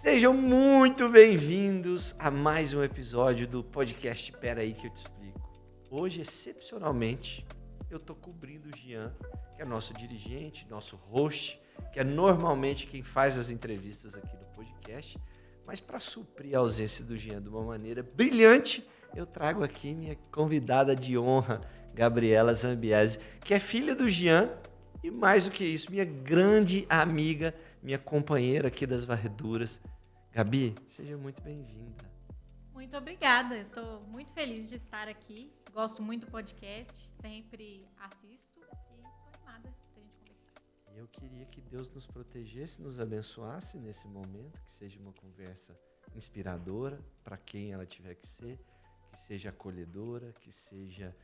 Sejam muito bem-vindos a mais um episódio do podcast Pera aí que eu te explico. Hoje, excepcionalmente, eu estou cobrindo o Jean, que é nosso dirigente, nosso host, que é normalmente quem faz as entrevistas aqui do podcast, mas para suprir a ausência do Jean de uma maneira brilhante, eu trago aqui minha convidada de honra, Gabriela Zambiase, que é filha do Jean e, mais do que isso, minha grande amiga, minha companheira aqui das varreduras. Gabi, seja muito bem-vinda. Muito obrigada, eu estou muito feliz de estar aqui. Gosto muito do podcast, sempre assisto e estou animada para a gente conversar. E eu queria que Deus nos protegesse, nos abençoasse nesse momento, que seja uma conversa inspiradora para quem ela tiver que seja acolhedora, que seja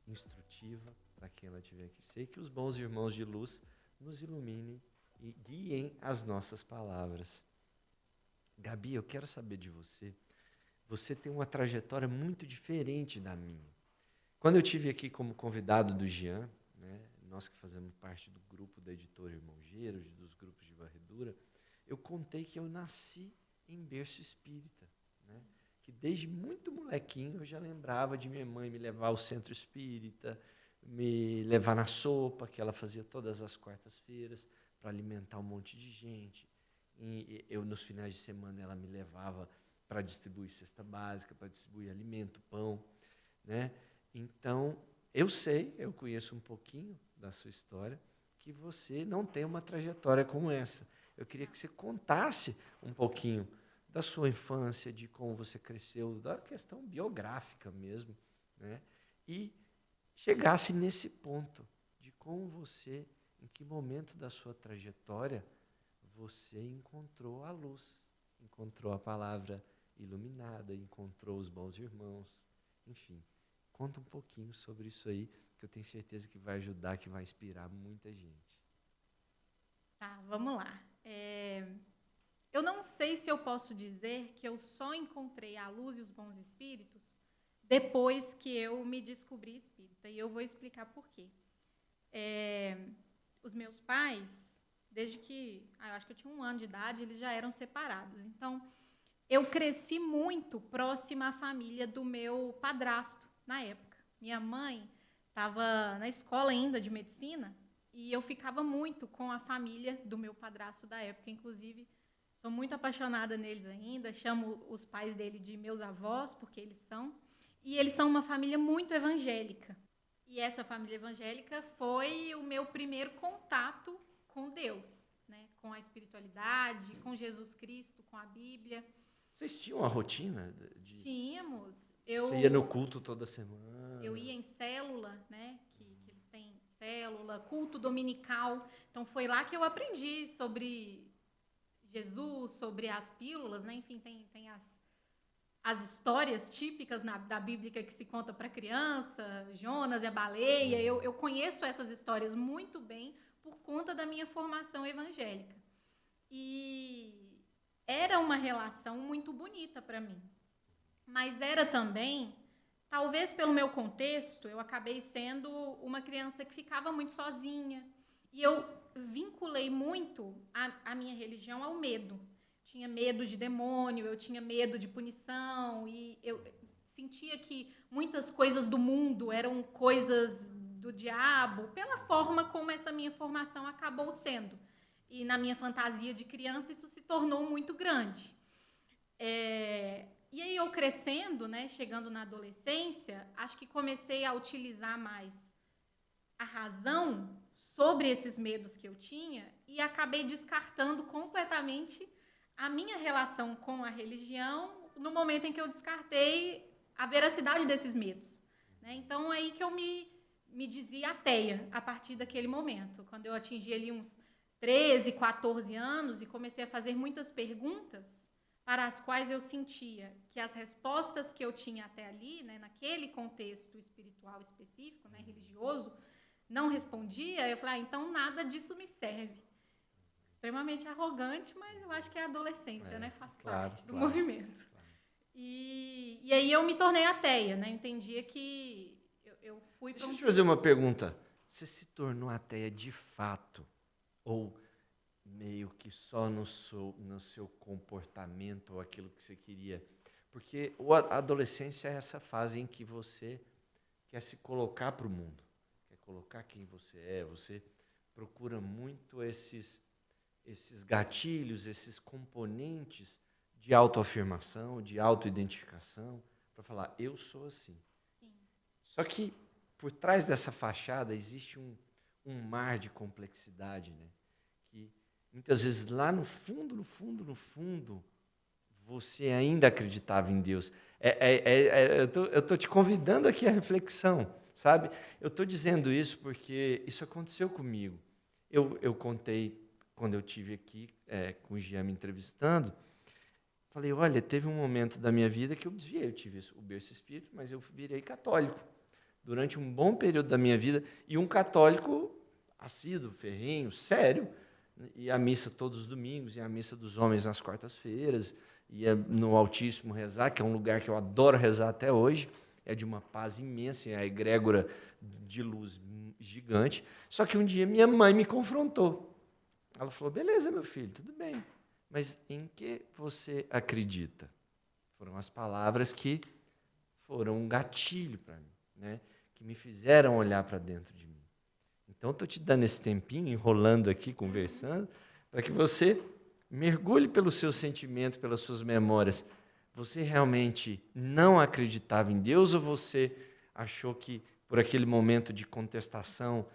instrutiva para quem ela tiver que ser, e que os bons irmãos de luz nos iluminem e guiem as nossas palavras. Gabi, eu quero saber de você. Você tem uma trajetória muito diferente da minha. Quando eu tive aqui como convidado do Jean, né, nós que fazemos parte do grupo da editora Irmãogeiros, dos grupos de varredura, eu contei que eu nasci em berço espírita, né, que desde muito molequinho eu já lembrava de minha mãe me levar ao centro espírita, me levar na sopa, que ela fazia todas as quartas-feiras, para alimentar um monte de gente. E eu, nos finais de semana, ela me levava para distribuir cesta básica, para distribuir alimento, pão, né? Então, eu conheço um pouquinho da sua história, que você não tem uma trajetória como essa. Eu queria que você contasse um pouquinho da sua infância, de como você cresceu, da questão biográfica mesmo, né? E chegasse nesse ponto de como você, em que momento da sua trajetória, você encontrou a luz, encontrou a palavra iluminada, encontrou os bons irmãos, enfim. Conta um pouquinho sobre isso aí, que eu tenho certeza que vai ajudar, que vai inspirar muita gente. Tá, vamos lá. Eu não sei se eu posso dizer que eu só encontrei a luz e os bons espíritos depois que eu me descobri espírita, e eu vou explicar por quê. Os meus pais, desde que eu acho que eu tinha 1 ano de idade, eles já eram separados. Então, eu cresci muito próxima à família do meu padrasto, na época. Minha mãe estava na escola ainda de medicina e eu ficava muito com a família do meu padrasto da época. Inclusive, sou muito apaixonada neles ainda, chamo os pais dele de meus avós, porque eles são. E eles são uma família muito evangélica. E essa família evangélica foi o meu primeiro contato com Deus, né? Com a espiritualidade, com Jesus Cristo, com a Bíblia. Vocês tinham uma rotina? Tínhamos. Você ia no culto toda semana? Eu ia em célula, né? Que eles têm célula, culto dominical. Então, foi lá que eu aprendi sobre Jesus, sobre as pílulas, né? Enfim, tem as histórias típicas da Bíblia que se conta para criança, Jonas e a baleia. Eu conheço essas histórias muito bem por conta da minha formação evangélica. E era uma relação muito bonita para mim. Mas era também, talvez pelo meu contexto, eu acabei sendo uma criança que ficava muito sozinha. E eu vinculei muito a minha religião ao medo. Tinha medo de demônio, eu tinha medo de punição, e eu sentia que muitas coisas do mundo eram coisas do diabo, pela forma como essa minha formação acabou sendo. E na minha fantasia de criança, isso se tornou muito grande. E aí eu crescendo, né, chegando na adolescência, acho que comecei a utilizar mais a razão sobre esses medos que eu tinha e acabei descartando completamente a minha relação com a religião no momento em que eu descartei a veracidade desses medos, né? Então, aí que eu me dizia ateia a partir daquele momento, quando eu atingi ali uns 13, 14 anos e comecei a fazer muitas perguntas para as quais eu sentia que as respostas que eu tinha até ali, né, naquele contexto espiritual específico, né, religioso, não respondia. Eu falei, então nada disso me serve. Extremamente arrogante, mas eu acho que é a adolescência, né? Faz parte do movimento. Claro. E aí eu me tornei ateia, né? Entendia que eu fui para Deixa eu te fazer uma pergunta. Você se tornou ateia de fato? Ou meio que só no seu comportamento ou aquilo que você queria. Porque a adolescência é essa fase em que você quer se colocar para o mundo, quer colocar quem você é, você procura muito esses gatilhos, esses componentes de autoafirmação, de autoidentificação, para falar, eu sou assim. Sim. Só que por trás dessa fachada existe um mar de complexidade, né? Que muitas vezes lá no fundo, você ainda acreditava em Deus. Eu tô te convidando aqui à reflexão, sabe? Eu estou dizendo isso porque isso aconteceu comigo. Eu contei, quando eu tive aqui com o Jean me entrevistando, falei, olha, teve um momento da minha vida que eu desviei, eu tive o berço espírita, mas eu virei católico durante um bom período da minha vida, e um católico assíduo, ferrenho, sério, e a missa todos os domingos, e a missa dos homens nas quartas-feiras, ia no Altíssimo rezar, que é um lugar que eu adoro rezar até hoje, é de uma paz imensa, é a egrégora de luz gigante. Só que um dia minha mãe me confrontou. Ela falou, beleza, meu filho, tudo bem, mas em que você acredita? Foram as palavras que foram um gatilho para mim, né? Que me fizeram olhar para dentro de mim. Então, estou te dando esse tempinho, enrolando aqui, conversando, para que você mergulhe pelo seu sentimento, pelas suas memórias. Você realmente não acreditava em Deus ou você achou que, por aquele momento de contestação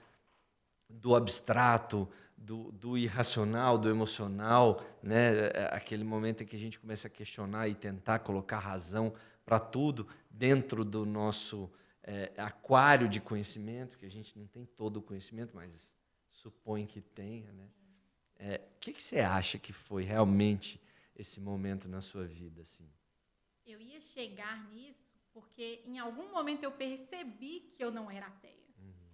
do abstrato, do irracional, do emocional, né? Aquele momento em que a gente começa a questionar e tentar colocar razão para tudo dentro do nosso aquário de conhecimento, que a gente não tem todo o conhecimento, mas supõe que tenha, né? O que você acha que foi realmente esse momento na sua vida, assim? Eu ia chegar nisso porque em algum momento eu percebi que eu não era ateia.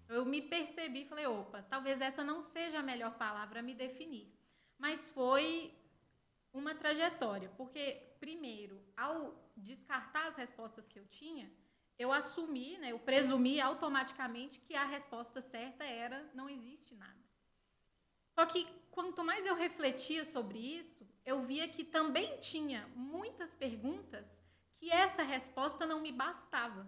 Eu me percebi e falei, opa, talvez essa não seja a melhor palavra a me definir. Mas foi uma trajetória, porque, primeiro, ao descartar as respostas que eu tinha, eu assumi, né, eu presumi automaticamente que a resposta certa era não existe nada. Só que, quanto mais eu refletia sobre isso, eu via que também tinha muitas perguntas que essa resposta não me bastava.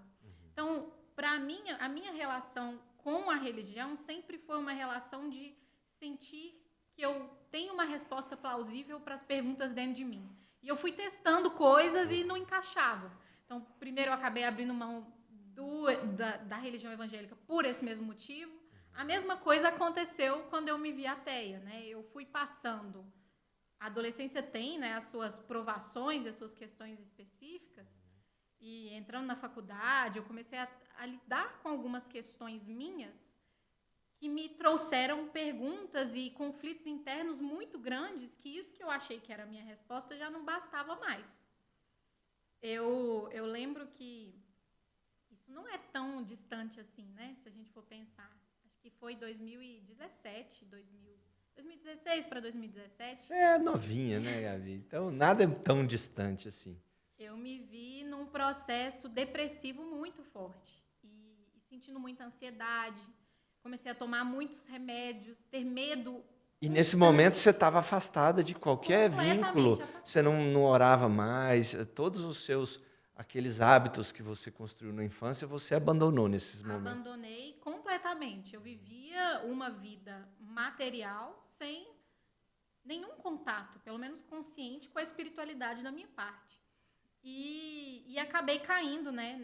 Então, para mim, a minha relação com a religião sempre foi uma relação de sentir que eu tenho uma resposta plausível para as perguntas dentro de mim. E eu fui testando coisas e não encaixava. Então, primeiro eu acabei abrindo mão da religião evangélica por esse mesmo motivo. A mesma coisa aconteceu quando eu me vi ateia, né? Eu fui passando. A adolescência tem, né, as suas provações, as suas questões específicas. E entrando na faculdade, eu comecei a lidar com algumas questões minhas que me trouxeram perguntas e conflitos internos muito grandes, que isso que eu achei que era a minha resposta já não bastava mais. Eu lembro que isso não é tão distante assim, né? Se a gente for pensar. Acho que foi 2016 para 2017. Você é novinha, né, Gabi? Então, nada é tão distante assim. Eu me vi num processo depressivo muito forte e sentindo muita ansiedade. Comecei a tomar muitos remédios, ter medo. E nesse momento você estava afastada de qualquer vínculo, afastada. você não orava mais, todos os seus, aqueles hábitos que você construiu na infância, você abandonou nesses momentos. Abandonei completamente. Eu vivia uma vida material sem nenhum contato, pelo menos consciente, com a espiritualidade da minha parte. E acabei caindo, né,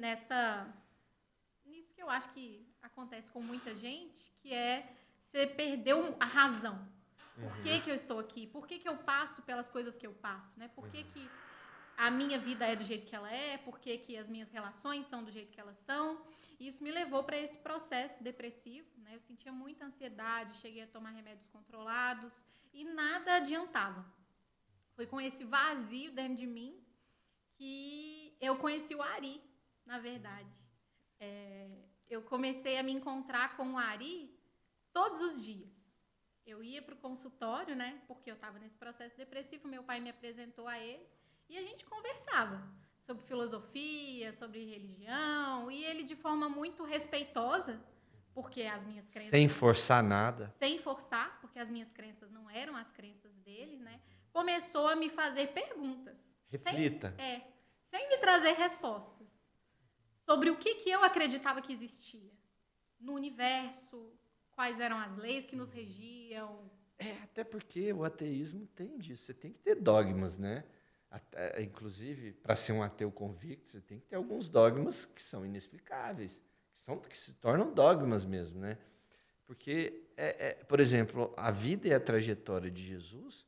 nisso que eu acho que acontece com muita gente, que é você perdeu a razão. Por que eu estou aqui? Por que eu passo pelas coisas que eu passo? Né? Por que a minha vida é do jeito que ela é? Por que as minhas relações são do jeito que elas são? E isso me levou para esse processo depressivo. Né? Eu sentia muita ansiedade, cheguei a tomar remédios controlados e nada adiantava. Foi com esse vazio dentro de mim que eu conheci o Ari, na verdade. Eu comecei a me encontrar com o Ari todos os dias. Eu ia para o consultório, né, porque eu estava nesse processo depressivo, meu pai me apresentou a ele e a gente conversava sobre filosofia, sobre religião, e ele, de forma muito respeitosa, porque as minhas crenças... Sem forçar nada. Sem forçar, porque as minhas crenças não eram as crenças dele, né? Começou a me fazer perguntas. Reflita. Sem me trazer respostas sobre o que eu acreditava que existia no universo, quais eram as leis que nos regiam. Até porque o ateísmo tem disso. Você tem que ter dogmas, né? Inclusive, para ser um ateu convicto, você tem que ter alguns dogmas que são inexplicáveis, que se tornam dogmas mesmo, né? Porque, por exemplo, a vida e a trajetória de Jesus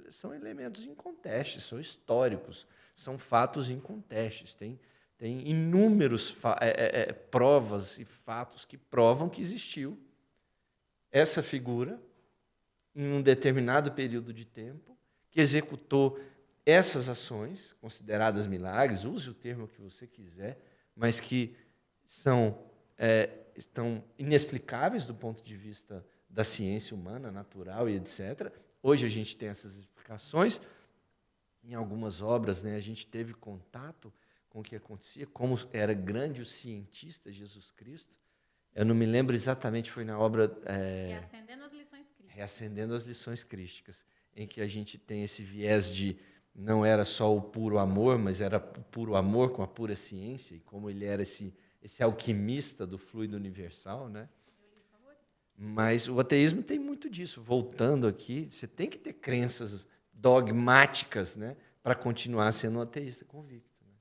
são elementos incontestes, são históricos, são fatos incontestes. Tem inúmeros provas e fatos que provam que existiu essa figura em um determinado período de tempo, que executou essas ações, consideradas milagres, use o termo que você quiser, mas que estão inexplicáveis do ponto de vista da ciência humana, natural e etc. Hoje a gente tem essas explicações. Em algumas obras, né, a gente teve contato com o que acontecia, como era grande o cientista Jesus Cristo. Eu não me lembro exatamente, foi na obra... Reacendendo as Lições Crísticas. Reacendendo as Lições Crísticas, em que a gente tem esse viés de não era só o puro amor, mas era o puro amor com a pura ciência, e como ele era esse alquimista do fluido universal, né? Mas o ateísmo tem muito disso. Voltando aqui, você tem que ter crenças dogmáticas, né, para continuar sendo um ateísta convicto. Né?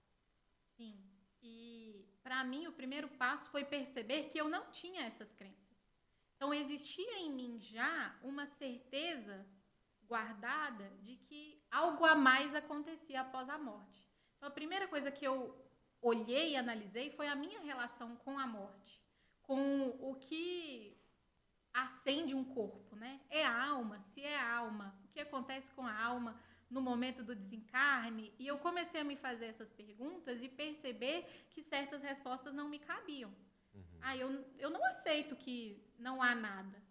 Sim. E, para mim, o primeiro passo foi perceber que eu não tinha essas crenças. Então, existia em mim já uma certeza guardada de que algo a mais acontecia após a morte. Então, a primeira coisa que eu olhei e analisei foi a minha relação com a morte, com o que acende um corpo, né? É a alma? Se é a alma, o que acontece com a alma no momento do desencarne? E eu comecei a me fazer essas perguntas e perceber que certas respostas não me cabiam. Eu não aceito que não há nada.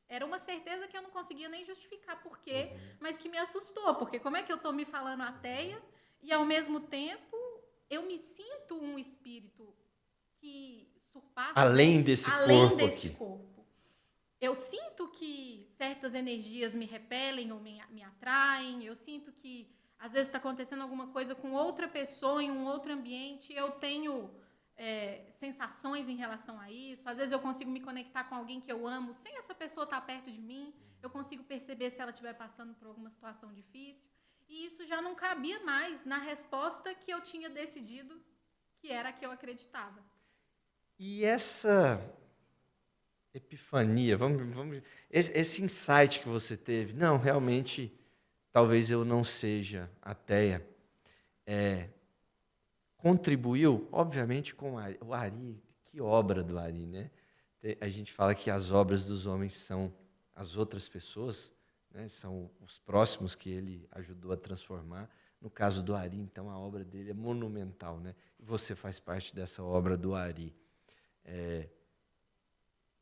Era uma certeza que eu não conseguia nem justificar por quê, mas que me assustou, porque como é que eu estou me falando ateia e, ao mesmo tempo, eu me sinto um espírito que surpassa... Além desse corpo. Eu sinto que certas energias me repelem ou me atraem, eu sinto que, às vezes, está acontecendo alguma coisa com outra pessoa em um outro ambiente, eu tenho sensações em relação a isso, às vezes eu consigo me conectar com alguém que eu amo, sem essa pessoa estar perto de mim, eu consigo perceber se ela estiver passando por alguma situação difícil, e isso já não cabia mais na resposta que eu tinha decidido que era a que eu acreditava. E essa epifania, esse insight que você teve, não, realmente, talvez eu não seja ateia, contribuiu, obviamente, com o Ari. Que obra do Ari, né? A gente fala que as obras dos homens são as outras pessoas, né? São os próximos que ele ajudou a transformar. No caso do Ari, então, a obra dele é monumental, né? E você faz parte dessa obra do Ari.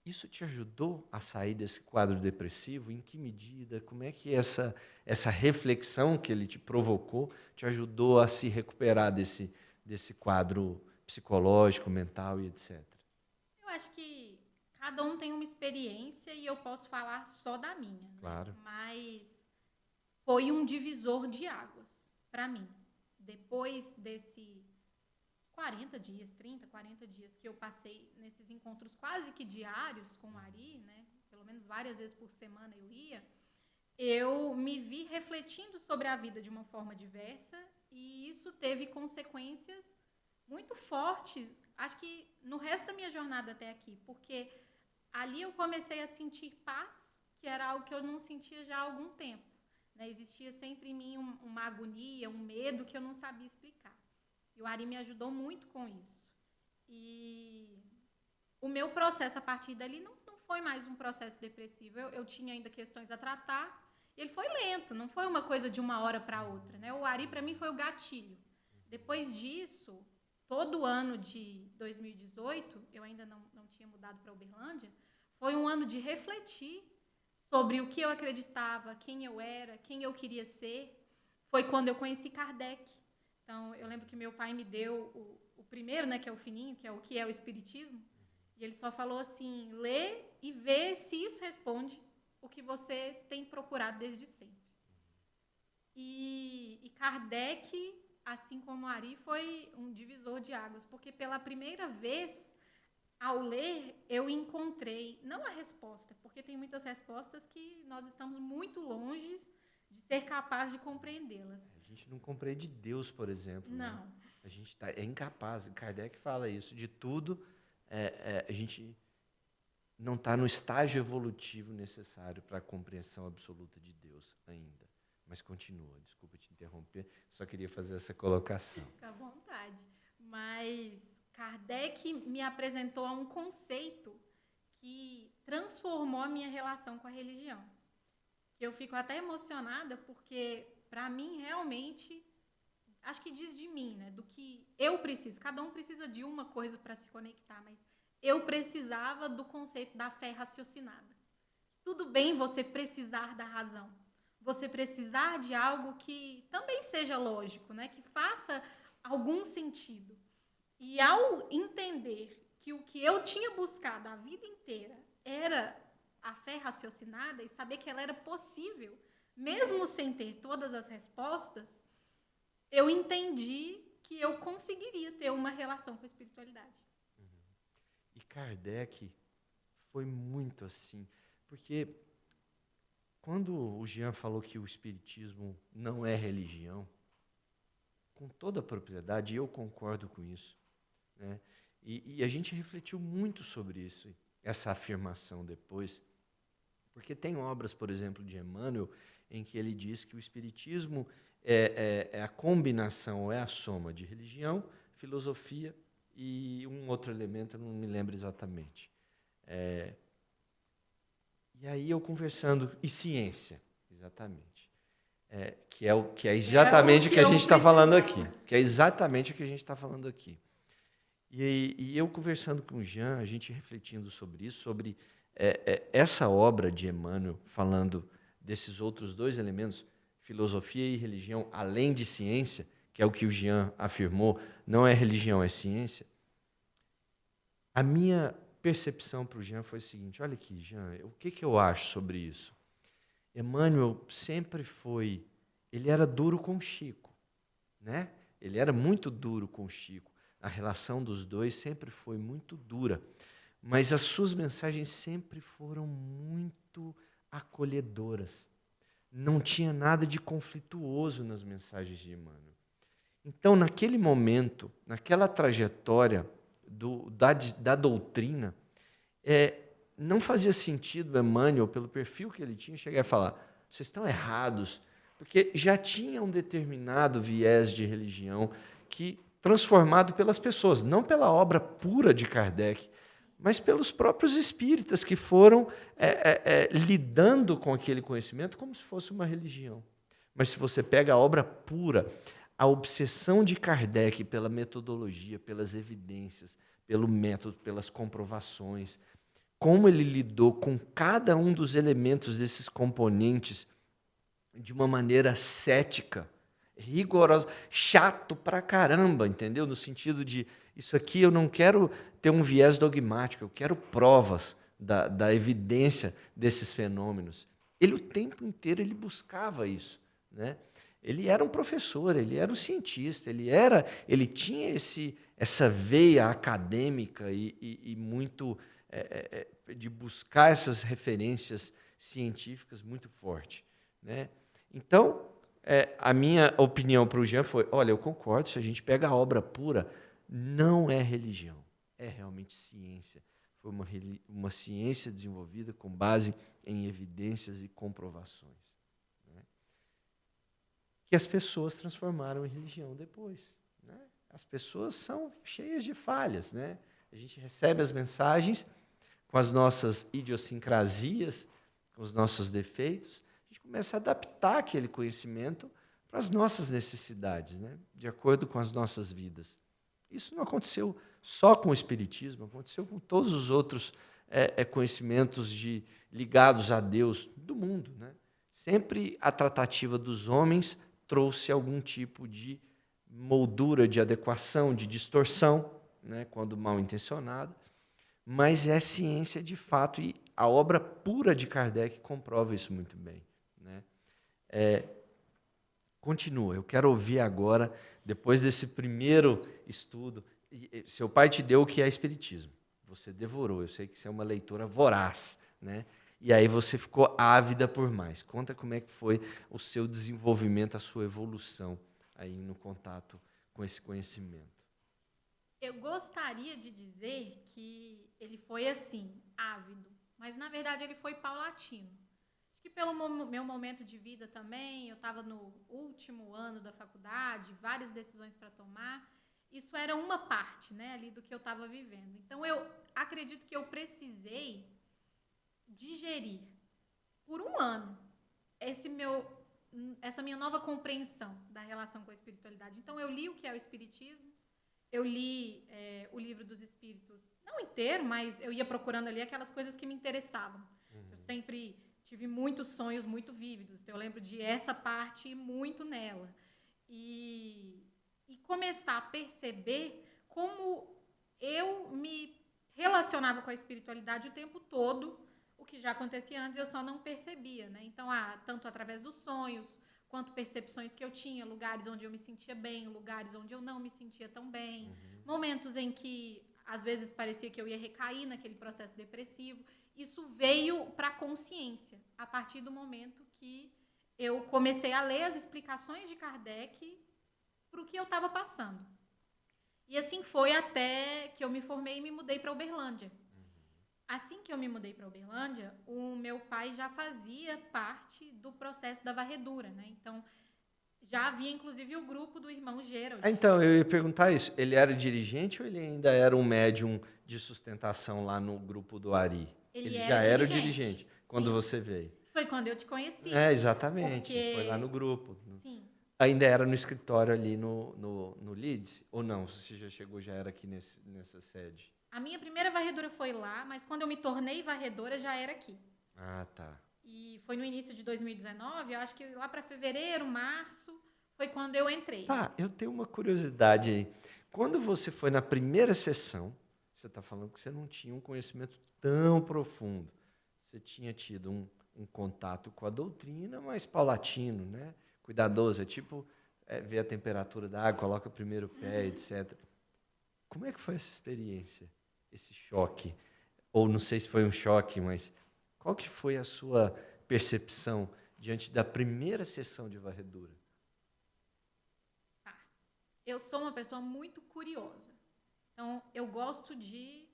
Isso te ajudou a sair desse quadro depressivo? Em que medida? Como é que essa reflexão que ele te provocou te ajudou a se recuperar desse quadro psicológico, mental e etc? Eu acho que cada um tem uma experiência e eu posso falar só da minha. Claro. Né? Mas foi um divisor de águas para mim. Depois desses 40 dias, 30, 40 dias que eu passei nesses encontros quase que diários com o Ari, né? Pelo menos várias vezes por semana eu ia, eu me vi refletindo sobre a vida de uma forma diversa e isso teve consequências muito fortes, acho que no resto da minha jornada até aqui, porque ali eu comecei a sentir paz, que era algo que eu não sentia já há algum tempo. Né? Existia sempre em mim uma agonia, um medo que eu não sabia explicar. E o Ari me ajudou muito com isso. E o meu processo a partir dali não foi mais um processo depressivo. Eu tinha ainda questões a tratar. E ele foi lento, não foi uma coisa de uma hora para outra. Né? O Ari, para mim, foi o gatilho. Depois disso, todo ano de 2018, eu ainda não tinha mudado para Uberlândia, foi um ano de refletir sobre o que eu acreditava, quem eu era, quem eu queria ser. Foi quando eu conheci Kardec. Então, eu lembro que meu pai me deu o primeiro, né, que é o fininho, que é o Espiritismo. E ele só falou assim, lê e vê se isso responde o que você tem procurado desde sempre. E Kardec, assim como Ari, foi um divisor de águas, porque pela primeira vez, ao ler, eu encontrei, não a resposta, porque tem muitas respostas que nós estamos muito longe de ser capaz de compreendê-las. A gente não compreende Deus, por exemplo. Não. Né? A gente é incapaz. Kardec fala isso. De tudo, a gente não está no estágio evolutivo necessário para a compreensão absoluta de Deus ainda. Mas continua, desculpa te interromper, só queria fazer essa colocação. Fica à vontade. Mas Kardec me apresentou a um conceito que transformou a minha relação com a religião. Eu fico até emocionada porque, para mim, realmente, acho que diz de mim, né? Do que eu preciso. Cada um precisa de uma coisa para se conectar, mas eu precisava do conceito da fé raciocinada. Tudo bem você precisar da razão. Você precisar de algo que também seja lógico, né? Que faça algum sentido. E ao entender que o que eu tinha buscado a vida inteira era a fé raciocinada e saber que ela era possível, mesmo sem ter todas as respostas, eu entendi que eu conseguiria ter uma relação com a espiritualidade. E Kardec foi muito assim, porque quando o Jean falou que o espiritismo não é religião, com toda a propriedade, eu concordo com isso. Né? E a gente refletiu muito sobre isso, essa afirmação depois, porque tem obras, por exemplo, de Emmanuel, em que ele diz que o espiritismo é a combinação, é a soma de religião, filosofia e um outro elemento, eu não me lembro exatamente. E aí eu conversando, e ciência, exatamente, que é exatamente o que a gente está falando aqui, que é exatamente o que a gente está falando aqui. E eu conversando com o Jean, a gente refletindo sobre isso, sobre essa obra de Emmanuel, falando desses outros dois elementos, filosofia e religião, além de ciência, que é o que o Jean afirmou, não é religião, é ciência. A minha percepção para o Jean foi o seguinte, olha aqui, Jean, o que eu acho sobre isso? Emmanuel sempre foi, ele era duro com Chico, né? Ele era muito duro com Chico. A relação dos dois sempre foi muito dura, mas as suas mensagens sempre foram muito acolhedoras. Não tinha nada de conflituoso nas mensagens de Emmanuel. Então, naquele momento, naquela trajetória da doutrina, não fazia sentido Emmanuel, pelo perfil que ele tinha, chegar e falar, vocês estão errados, porque já tinha um determinado viés de religião que transformado pelas pessoas, não pela obra pura de Kardec, mas pelos próprios espíritas que foram lidando com aquele conhecimento como se fosse uma religião. Mas se você pega a obra pura, a obsessão de Kardec pela metodologia, pelas evidências, pelo método, pelas comprovações, como ele lidou com cada um dos elementos desses componentes de uma maneira cética, rigorosa, chato pra caramba, entendeu? No sentido de, isso aqui eu não quero ter um viés dogmático, eu quero provas da evidência desses fenômenos. Ele, o tempo inteiro, ele buscava isso, né? Ele era um professor, ele era um cientista, ele tinha essa veia acadêmica e muito de buscar essas referências científicas muito forte, né? Então, a minha opinião para o Jean foi, olha, eu concordo, se a gente pega a obra pura, não é religião, é realmente ciência. Foi uma ciência desenvolvida com base em evidências e comprovações, né? Que as pessoas transformaram em religião depois, né? As pessoas são cheias de falhas, né? A gente recebe as mensagens com as nossas idiosincrasias, com os nossos defeitos, a gente começa a adaptar aquele conhecimento para as nossas necessidades, né? De acordo com as nossas vidas. Isso não aconteceu só com o Espiritismo, aconteceu com todos os outros conhecimentos ligados a Deus do mundo, né? Sempre a tratativa dos homens trouxe algum tipo de moldura, de adequação, de distorção, né? Quando mal intencionada, mas é ciência de fato, e a obra pura de Kardec comprova isso muito bem, né? Continua, eu quero ouvir agora, depois desse primeiro estudo, seu pai te deu o que é Espiritismo, você devorou, eu sei que você é uma leitora voraz, né? E aí você ficou ávida por mais. Conta como é que foi o seu desenvolvimento, a sua evolução aí no contato com esse conhecimento. Eu gostaria de dizer que ele foi assim, ávido, mas na verdade ele foi paulatino. Acho que pelo meu momento de vida também, eu estava no último ano da faculdade, várias decisões para tomar. Isso era uma parte, né, ali do que eu estava vivendo. Então eu acredito que eu precisei digerir por um ano essa minha nova compreensão da relação com a espiritualidade. Então eu li o que é o espiritismo, eu li o Livro dos Espíritos, não inteiro, mas eu ia procurando ali aquelas coisas que me interessavam. Eu sempre tive muitos sonhos muito vívidos, então eu lembro de essa parte muito nela. E começar a perceber como eu me relacionava com a espiritualidade o tempo todo, o que já acontecia antes, eu só não percebia, né? Então, tanto através dos sonhos, quanto percepções que eu tinha, lugares onde eu me sentia bem, lugares onde eu não me sentia tão bem, momentos em que, às vezes, parecia que eu ia recair naquele processo depressivo. Isso veio para a consciência, a partir do momento que eu comecei a ler as explicações de Kardec para o que eu estava passando. E assim foi até que eu me formei e me mudei para Uberlândia. Assim que eu me mudei para Uberlândia, o meu pai já fazia parte do processo da varredura, né? Então, já havia, inclusive, o grupo do irmão Gerald. Então, eu ia perguntar isso. Ele era dirigente ou ele ainda era um médium de sustentação lá no grupo do Ari? Ele já era o dirigente. dirigente quando Sim. você veio. Foi quando eu te conheci. Exatamente. Porque... Foi lá no grupo. Sim. Ainda era no escritório ali no Leeds? Ou não? Você já chegou, já era aqui nessa sede? A minha primeira varredura foi lá, mas quando eu me tornei varredora já era aqui. Ah, tá. E foi no início de 2019, eu acho que lá para fevereiro, março, foi quando eu entrei. Tá, eu tenho uma curiosidade aí. Quando você foi na primeira sessão, você está falando que você não tinha um conhecimento tão profundo. Você tinha tido um contato com a doutrina, mas paulatino, né? Cuidadoso, é tipo ver a temperatura da água, coloca o primeiro pé, etc. Como é que foi essa experiência, esse choque? Ou não sei se foi um choque, mas qual que foi a sua percepção diante da primeira sessão de varredura? Tá. Eu sou uma pessoa muito curiosa. Então, eu gosto de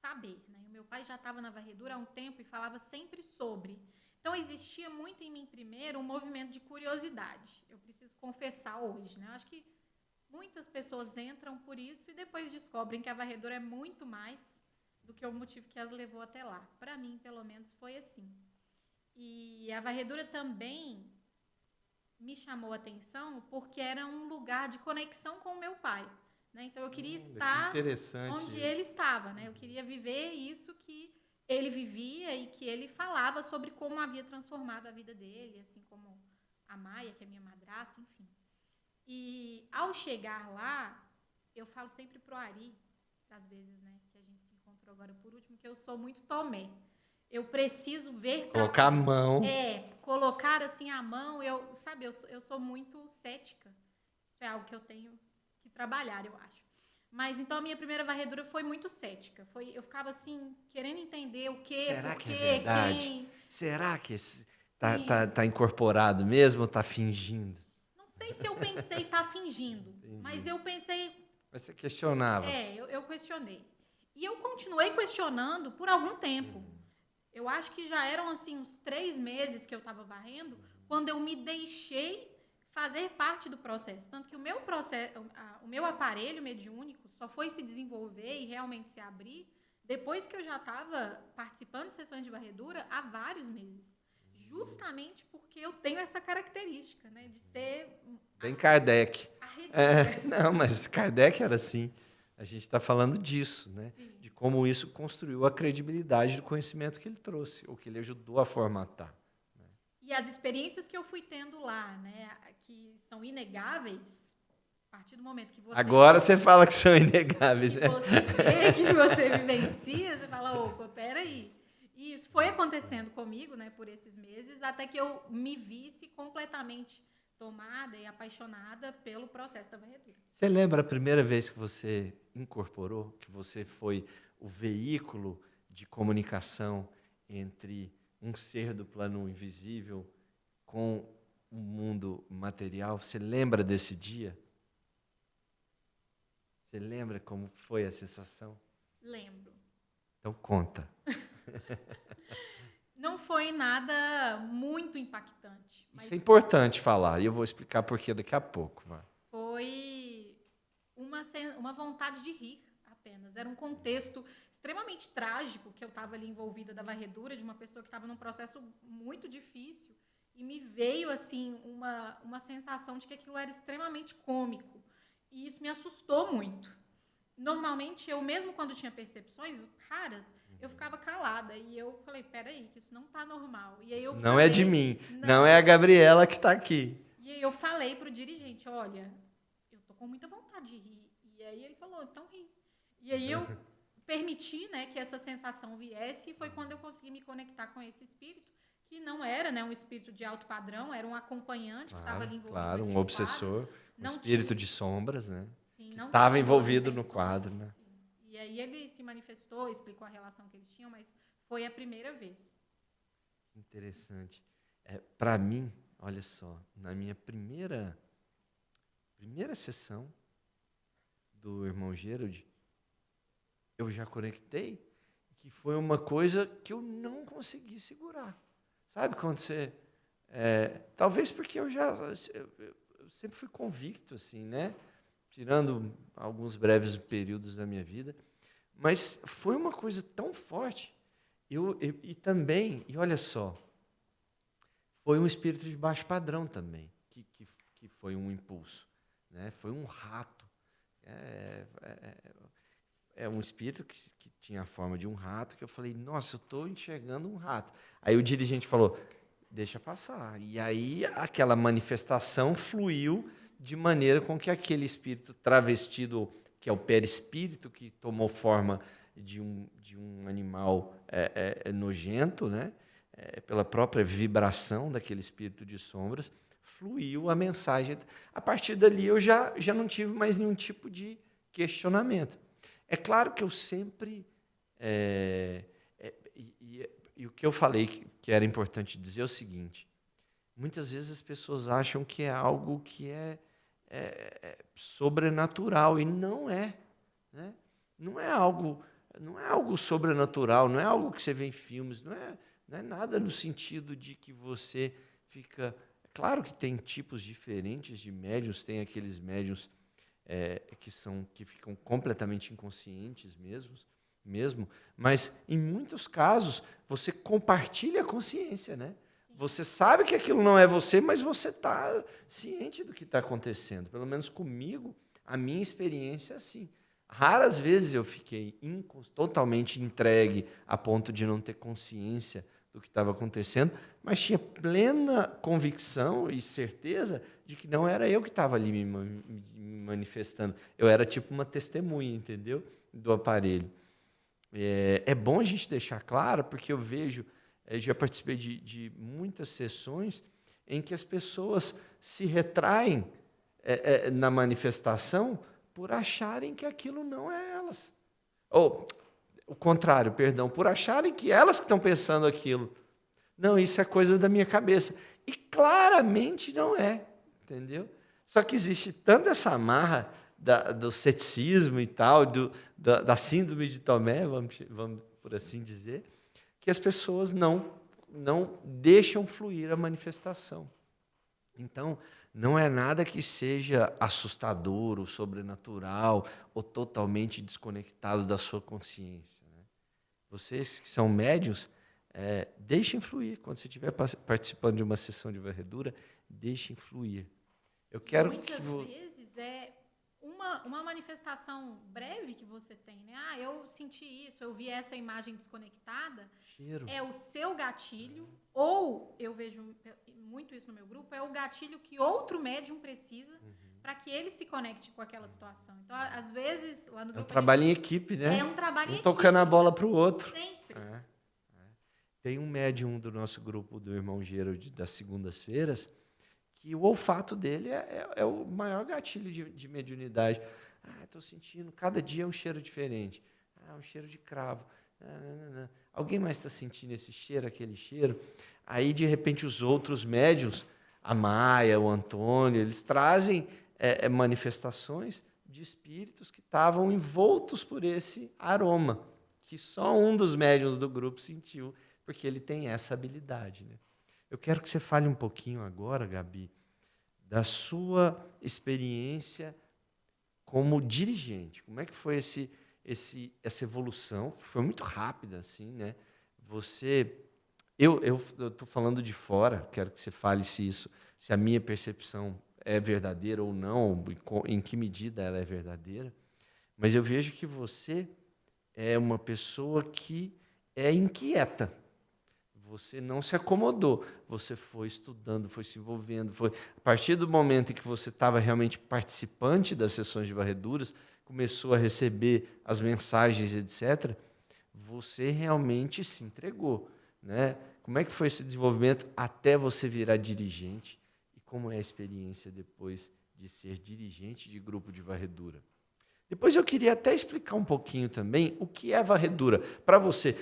saber, né? O meu pai já estava na varredura há um tempo e falava sempre sobre. Então, existia muito em mim, primeiro, um movimento de curiosidade. Eu preciso confessar hoje, né? Eu acho que muitas pessoas entram por isso e depois descobrem que a varredura é muito mais do que o motivo que as levou até lá. Para mim, pelo menos, foi assim. E a varredura também me chamou a atenção porque era um lugar de conexão com o meu pai, né? Então, eu queria estar onde ele estava, né? Eu queria viver isso que ele vivia e que ele falava sobre como havia transformado a vida dele, assim como a Maia, que é minha madrasta, enfim. E ao chegar lá, eu falo sempre pro Ari, às vezes, né, que a gente se encontrou agora por último, que eu sou muito Tomé. Eu preciso ver... Colocar a mão. Colocar assim a mão, eu sou muito cética. Isso é algo que eu tenho que trabalhar, eu acho. Mas então a minha primeira varredura foi muito cética. Eu ficava assim, querendo entender o quê, Será por que quê, é verdade? quem... Será que tá incorporado mesmo ou tá fingindo? Não sei se eu pensei tá fingindo, mas eu pensei... Mas você questionava. Eu questionei. E eu continuei questionando por algum tempo. Eu acho que já eram assim uns 3 meses que eu estava varrendo, quando eu me deixei fazer parte do processo. Tanto que o meu aparelho mediúnico só foi se desenvolver e realmente se abrir depois que eu já estava participando de sessões de varredura há vários meses. Justamente porque eu tenho essa característica, né, de ser... Bem Kardec. Não, mas Kardec era assim. A gente está falando disso, né? Sim. De como isso construiu a credibilidade do conhecimento que ele trouxe, ou que ele ajudou a formatar. Né? E as experiências que eu fui tendo lá, né, que são inegáveis, A partir do momento que você... Agora você fala que são inegáveis, né? Que você vê, que você vivencia, você fala, opa, peraí. E isso foi acontecendo comigo, né, por esses meses, até que eu me visse completamente tomada e apaixonada pelo processo da varredura. Você lembra a primeira vez que você incorporou, que você foi o veículo de comunicação entre um ser do plano invisível com o mundo material? Você lembra desse dia? Você lembra como foi a sensação? Lembro. Então conta. Não foi nada muito impactante. Mas Isso é importante falar, e eu vou explicar por que daqui a pouco. Vai. foi uma vontade de rir apenas. Era um contexto extremamente trágico que eu estava ali envolvida da varredura, de uma pessoa que estava num processo muito difícil, e me veio assim uma sensação de que aquilo era extremamente cômico. E isso me assustou muito. Normalmente, eu mesmo quando tinha percepções raras, eu ficava calada. E eu falei, peraí, que isso não está normal. E aí eu Não é de falei, mim, não é a Gabriela que está aqui. E aí eu falei pro dirigente, olha, eu tô com muita vontade de rir. E aí ele falou, então ri. E aí eu permiti, né, que essa sensação viesse, e foi quando eu consegui me conectar com esse espírito, que não era, né, um espírito de alto padrão, era um acompanhante que estava ali envolvido. Claro, um naquele obsessor, quadro. um Não espírito tinha- de sombras, né? Sim, não Estava tinha envolvido no intenções, quadro, né? sim. E aí ele se manifestou, explicou a relação que eles tinham, mas foi a primeira vez. Interessante. Para mim, olha só, na minha primeira sessão do irmão Gerald, eu já conectei que foi uma coisa que eu não consegui segurar. Sabe quando você... talvez porque eu sempre fui convicto, assim, né? Tirando alguns breves períodos da minha vida, mas foi uma coisa tão forte. E também, e olha só, foi um espírito de baixo padrão também, que foi um impulso, né? Foi um rato. É um espírito que tinha a forma de um rato, que eu falei, nossa, eu estou enxergando um rato. Aí o dirigente falou, deixa passar. E aí aquela manifestação fluiu de maneira com que aquele espírito travestido, que é o perispírito, que tomou forma de um animal nojento, né? Pela própria vibração daquele espírito de sombras, fluiu a mensagem. A partir dali eu já não tive mais nenhum tipo de questionamento. É claro que eu sempre... E o que eu falei que era importante dizer é o seguinte, muitas vezes as pessoas acham que é algo que é sobrenatural, e não é. Né? Não é algo sobrenatural, não é algo que você vê em filmes, não é nada no sentido de que você fica... Claro que tem tipos diferentes de médiuns, tem aqueles médiuns que ficam completamente inconscientes mesmo, mas em muitos casos você compartilha a consciência, né? Você sabe que aquilo não é você, mas você está ciente do que está acontecendo. Pelo menos comigo, a minha experiência é assim. Raras vezes eu fiquei totalmente entregue a ponto de não ter consciência do que estava acontecendo, mas tinha plena convicção e certeza de que não era eu que estava ali me manifestando. Eu era tipo uma testemunha, entendeu? Do aparelho. É bom a gente deixar claro, porque eu vejo, já participei de muitas sessões em que as pessoas se retraem na manifestação por acharem que aquilo não é elas. Ou, o contrário, perdão, por acharem que elas que estão pensando aquilo. Não, isso é coisa da minha cabeça. E claramente não é, entendeu? Só que existe tanta essa amarra do ceticismo e tal, da síndrome de Tomé, vamos por assim dizer, que as pessoas não deixam fluir a manifestação. Então, não é nada que seja assustador ou sobrenatural ou totalmente desconectado da sua consciência. Né? Vocês que são médiuns, deixem fluir. Quando você estiver participando de uma sessão de varredura, deixem fluir. Eu quero Muitas vezes é uma manifestação breve que você tem, né? Ah, eu senti isso, eu vi essa imagem desconectada. Cheiro. É o seu gatilho, ou eu vejo muito isso no meu grupo, é o gatilho que outro médium precisa para que ele se conecte com aquela situação. Então, às vezes, lá no É um grupo trabalho em equipe, né? é um trabalho em Um equipe. tocando a bola para o outro. Sempre. Tem um médium do nosso grupo, do irmão Gerald, das segundas-feiras, que o olfato dele é o maior gatilho de mediunidade. Estou sentindo, cada dia é um cheiro diferente. Um cheiro de cravo. Alguém mais está sentindo esse cheiro, aquele cheiro? Aí, de repente, os outros médiuns, a Maia, o Antônio, eles trazem manifestações de espíritos que estavam envoltos por esse aroma, que só um dos médiuns do grupo sentiu, porque ele tem essa habilidade, né? Eu quero que você fale um pouquinho agora, Gabi, da sua experiência como dirigente. Como é que foi essa evolução? Foi muito rápida, assim, né? Eu estou falando de fora, quero que você fale se a minha percepção é verdadeira ou não, em que medida ela é verdadeira, mas eu vejo que você é uma pessoa que é inquieta. Você não se acomodou, você foi estudando, foi se envolvendo. A partir do momento em que você estava realmente participante das sessões de varreduras, começou a receber as mensagens, etc., você realmente se entregou, né? Como é que foi esse desenvolvimento até você virar dirigente? E como é a experiência depois de ser dirigente de grupo de varredura? Depois eu queria até explicar um pouquinho também o que é varredura. Para você,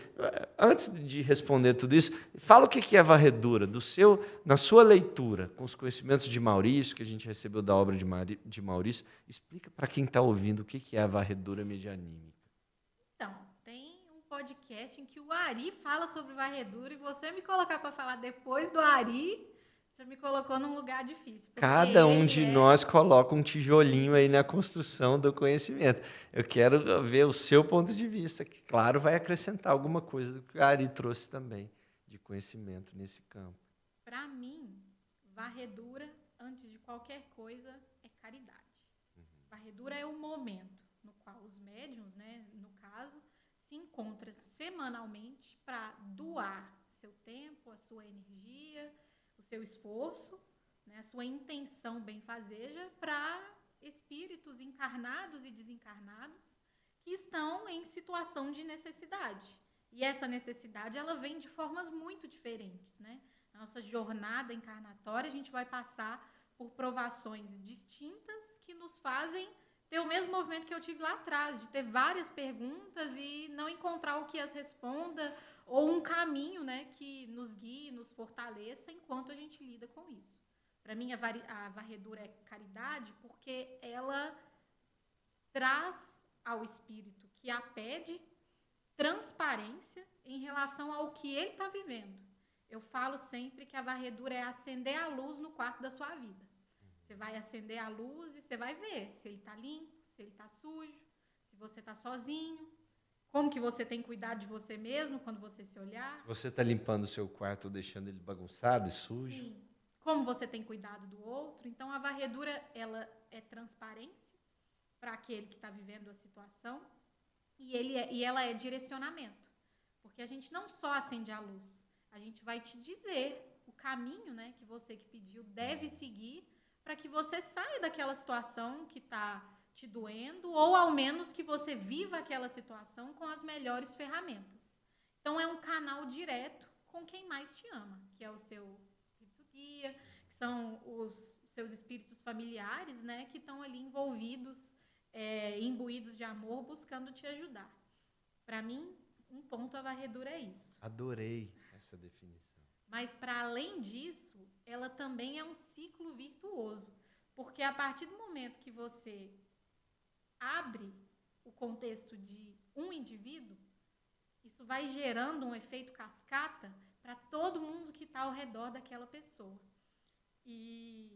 antes de responder tudo isso, fala o que é varredura, na sua leitura, com os conhecimentos de Maurício, que a gente recebeu da obra de Maurício, explica para quem está ouvindo o que é a varredura medianímica. Então, tem um podcast em que o Ari fala sobre varredura e você me colocar para falar depois do Ari, você me colocou num lugar difícil. Cada um de nós coloca um tijolinho aí na construção do conhecimento. Eu quero ver o seu ponto de vista, que, claro, vai acrescentar alguma coisa do que a Ari trouxe também, de conhecimento nesse campo. Para mim, varredura, antes de qualquer coisa, é caridade. Varredura é o momento no qual os médiuns, né, no caso, se encontram semanalmente para doar seu tempo, a sua energia, o seu esforço, né, a sua intenção benfazeja para espíritos encarnados e desencarnados que estão em situação de necessidade. E essa necessidade, ela vem de formas muito diferentes, né? Na nossa jornada encarnatória, a gente vai passar por provações distintas que nos fazem ter o mesmo movimento que eu tive lá atrás, de ter várias perguntas e não encontrar o que as responda, ou um caminho, né, que nos guie, nos fortaleça enquanto a gente lida com isso. Para mim, a varredura é caridade porque ela traz ao espírito que a pede transparência em relação ao que ele está vivendo. Eu falo sempre que a varredura é acender a luz no quarto da sua vida. Você vai acender a luz e você vai ver se ele está limpo, se ele está sujo, se você está sozinho, como que você tem cuidado de você mesmo quando você se olhar. Se você está limpando o seu quarto ou deixando ele bagunçado e sujo. Sim. Como você tem cuidado do outro. Então, a varredura, ela é transparência para aquele que está vivendo a situação e ela é direcionamento. Porque a gente não só acende a luz, a gente vai te dizer o caminho, né, que você que pediu deve seguir para que você saia daquela situação que está te doendo, ou ao menos que você viva aquela situação com as melhores ferramentas. Então, é um canal direto com quem mais te ama, que é o seu espírito guia, que são os seus espíritos familiares, né, que estão ali envolvidos, imbuídos de amor, buscando te ajudar. Para mim, um ponto a varredura é isso. Adorei essa definição. Mas, para além disso, ela também é um ciclo virtuoso. Porque a partir do momento que você abre o contexto de um indivíduo, isso vai gerando um efeito cascata para todo mundo que está ao redor daquela pessoa. E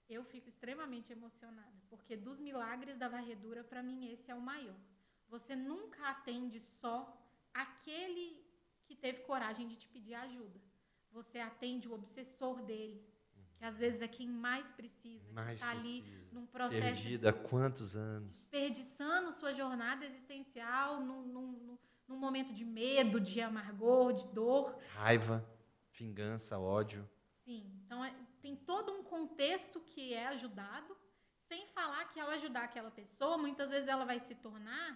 eu fico extremamente emocionada, porque dos milagres da varredura, para mim, esse é o maior. Você nunca atende só aquele que teve coragem de te pedir ajuda. Você atende o obsessor dele, que às vezes é quem mais precisa, que está ali num processo... Perdida há quantos anos? Desperdiçando sua jornada existencial num momento de medo, de amargor, de dor. Raiva, vingança, ódio. Sim, então tem todo um contexto que é ajudado Sem falar que ao ajudar aquela pessoa, muitas vezes ela vai se tornar,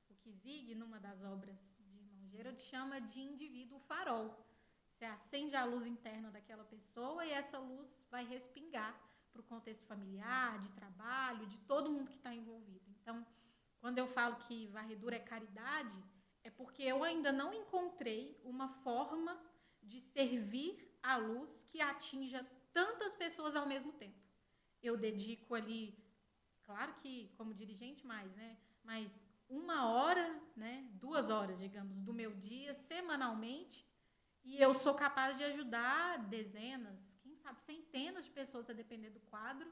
o que Zig, numa das obras de Irmão Gerald, chama de indivíduo farol. Você acende a luz interna daquela pessoa e essa luz vai respingar para o contexto familiar, de trabalho, de todo mundo que está envolvido. Então, quando eu falo que varredura é caridade, é porque eu ainda não encontrei uma forma de servir a luz que atinja tantas pessoas ao mesmo tempo. Eu dedico ali, claro que como dirigente mais, né? Mas 1 hora, né? 2 horas, digamos, do meu dia, semanalmente, e eu sou capaz de ajudar dezenas, quem sabe centenas de pessoas a depender do quadro,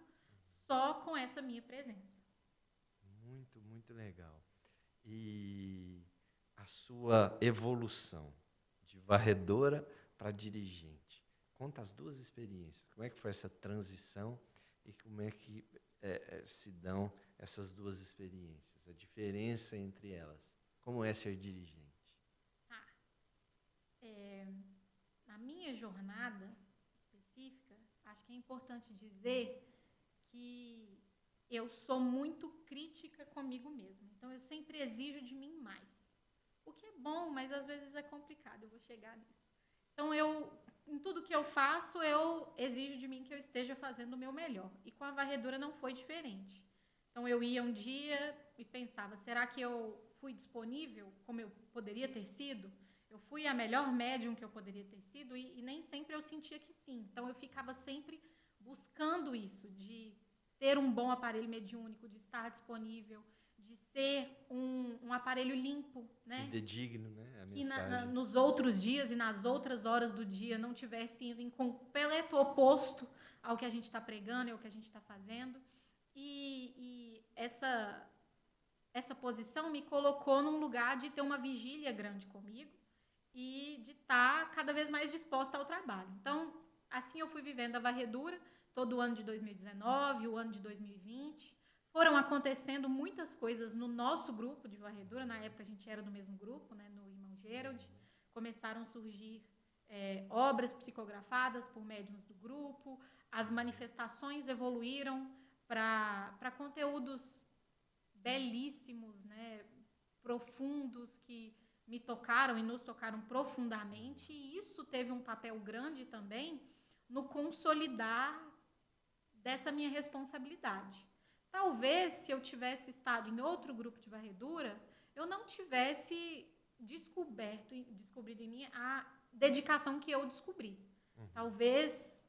só com essa minha presença. Muito, muito legal. E a sua evolução de varredora para dirigente. Conta as 2 experiências. Como é que foi essa transição e como é que se dão essas 2 experiências? A diferença entre elas. Como é ser dirigente? Na minha jornada específica, acho que é importante dizer que eu sou muito crítica comigo mesma. Então, eu sempre exijo de mim mais. O que é bom, mas às vezes é complicado. Eu vou chegar nisso. Então, em tudo que eu faço, eu exijo de mim que eu esteja fazendo o meu melhor. E com a varredura não foi diferente. Então, eu ia um dia e pensava, será que eu fui disponível como eu poderia ter sido? Eu fui a melhor médium que eu poderia ter sido? E nem sempre eu sentia que sim. Então, eu ficava sempre buscando isso, de ter um bom aparelho mediúnico, de estar disponível, de ser um aparelho limpo, né? Fidedigno, né? A que mensagem. nos outros dias e nas outras horas do dia não tivesse indo em completo oposto ao que a gente está pregando e ao que a gente está fazendo. E essa posição me colocou num lugar de ter uma vigília grande comigo e de estar cada vez mais disposta ao trabalho. Então, assim eu fui vivendo a varredura, todo o ano de 2019, o ano de 2020. Foram acontecendo muitas coisas no nosso grupo de varredura. Na época, a gente era do mesmo grupo, né, no Irmão Gerald. Começaram a surgir obras psicografadas por médiuns do grupo. As manifestações evoluíram para conteúdos belíssimos, né, profundos, que me tocaram e nos tocaram profundamente. E isso teve um papel grande também no consolidar dessa minha responsabilidade. Talvez, se eu tivesse estado em outro grupo de varredura, eu não tivesse descobrido em mim a dedicação que eu descobri. Talvez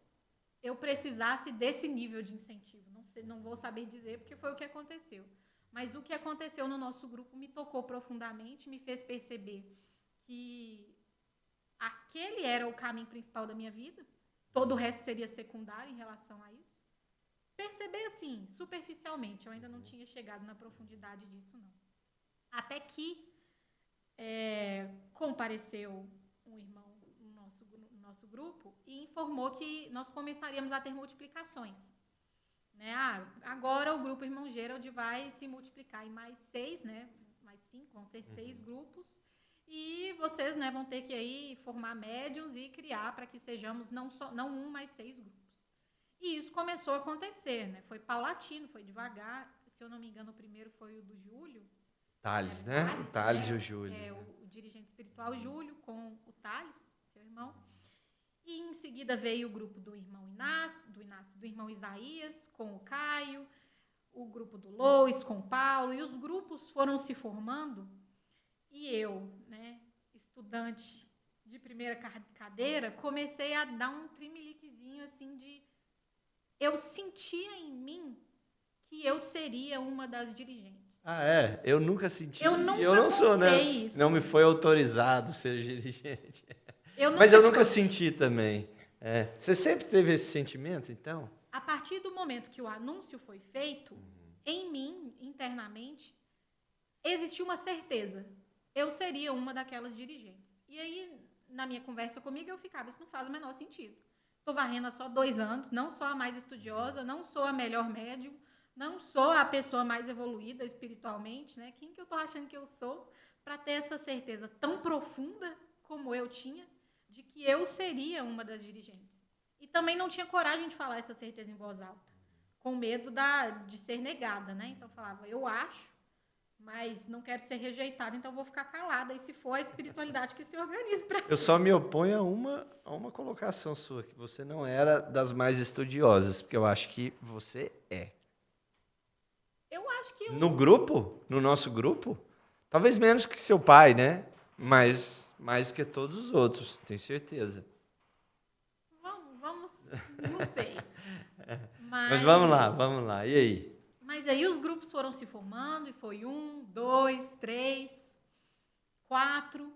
eu precisasse desse nível de incentivo. Não vou saber dizer, porque foi o que aconteceu. Mas o que aconteceu no nosso grupo me tocou profundamente, me fez perceber que aquele era o caminho principal da minha vida, todo o resto seria secundário em relação a isso. Perceber, assim, superficialmente, eu ainda não tinha chegado na profundidade disso, não. Até que compareceu um irmão no nosso grupo e informou que nós começaríamos a ter multiplicações. Né? Agora o grupo Irmão Gerald vai se multiplicar em mais 6, né? Mais 5, vão ser 6 grupos. E vocês, né, vão ter que aí formar médiuns e criar para que sejamos não 1, mas 6 grupos. E isso começou a acontecer, né? Foi paulatino, foi devagar. Se eu não me engano, o primeiro foi o do Júlio. Thales, né? O Thales e o Júlio. O dirigente espiritual Júlio com o Thales, seu irmão. E em seguida veio o grupo do irmão Inácio, do irmão Isaías, com o Caio, o grupo do Lois, com o Paulo, e os grupos foram se formando, e eu, né, estudante de primeira cadeira, comecei a dar um trimeliquezinho, assim, de... Eu sentia em mim que eu seria uma das dirigentes. Eu nunca senti. Eu não sou, né? Isso. Não me foi autorizado ser dirigente. Mas eu nunca senti também. Você sempre teve esse sentimento, então? A partir do momento que o anúncio foi feito, em mim, internamente, existiu uma certeza. Eu seria uma daquelas dirigentes. E aí, na minha conversa comigo, eu ficava, isso não faz o menor sentido. Estou varrendo há só 2 anos, não sou a mais estudiosa, não sou a melhor médium, não sou a pessoa mais evoluída espiritualmente, né? Quem que eu estou achando que eu sou para ter essa certeza tão profunda como eu tinha de que eu seria uma das dirigentes? E também não tinha coragem de falar essa certeza em voz alta. com medo de ser negada, né? Então eu falava, eu acho, mas não quero ser rejeitada, então eu vou ficar calada. E se for a espiritualidade que se organize para Eu ser. só me oponho a uma colocação sua, que você não era das mais estudiosas, porque eu acho que você é. Eu acho que No grupo, no nosso grupo, talvez menos que seu pai, né? Mas mais do que todos os outros, tenho certeza. vamos, não sei. Mas vamos lá. E aí? Mas aí os grupos foram se formando, e foi 1, 2, 3, 4,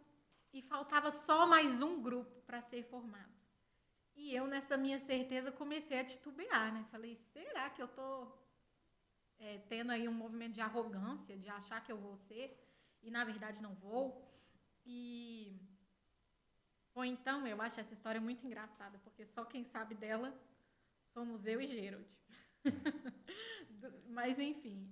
e faltava só mais um grupo para ser formado. E eu, nessa minha certeza, comecei a titubear, né? Falei, será que eu tô tendo aí um movimento de arrogância, de achar que eu vou ser, e na verdade não vou? Ou então, eu acho essa história muito engraçada, porque só quem sabe dela somos eu e Gerald. Mas, enfim.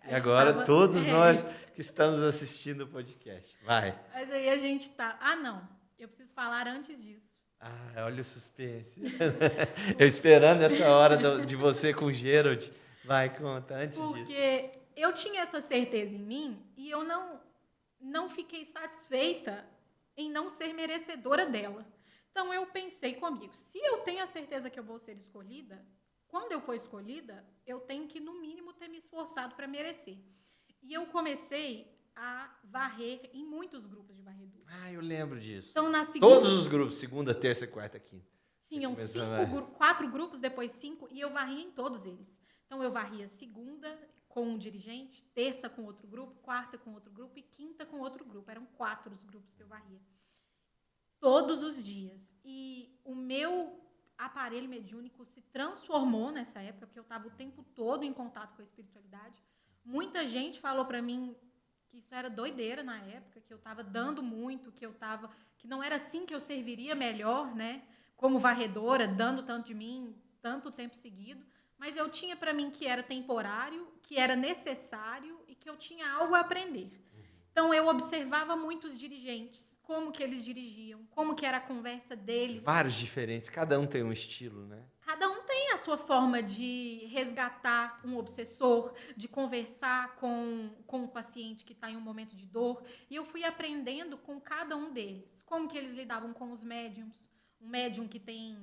E agora todos nós que estamos assistindo o podcast. Vai. Mas aí a gente tá... Ah, não. Eu preciso falar antes disso. Ah, olha o suspense. Eu esperando essa hora de você com o Gerald. Vai, conta, antes disso. Porque eu tinha essa certeza em mim e eu não fiquei satisfeita em não ser merecedora dela. Então, eu pensei comigo, se eu tenho a certeza que eu vou ser escolhida, quando eu for escolhida, eu tenho que, no mínimo, ter me esforçado para merecer. E eu comecei a varrer em muitos grupos de varredura. Ah, eu lembro disso. Então, na segunda... Todos os grupos, segunda, terça, quarta, quinta. Tinham 4 grupos, depois 5, e eu varria em todos eles. Então, eu varria segunda com um dirigente, terça com outro grupo, quarta com outro grupo e quinta com outro grupo. Eram 4 os grupos que eu varria. Todos os dias. E o meu aparelho mediúnico se transformou nessa época, porque eu estava o tempo todo em contato com a espiritualidade. Muita gente falou para mim que isso era doideira na época, que eu estava dando muito, que não era assim que eu serviria melhor, né? Como varredora, dando tanto de mim, tanto tempo seguido. Mas eu tinha para mim que era temporário, que era necessário e que eu tinha algo a aprender. Então, eu observava muitos dirigentes, como que eles dirigiam, como que era a conversa deles. Vários diferentes, cada um tem um estilo, né? Cada um tem a sua forma de resgatar um obsessor, de conversar com o paciente que está em um momento de dor. E eu fui aprendendo com cada um deles, como que eles lidavam com os médiums. Um médium que tem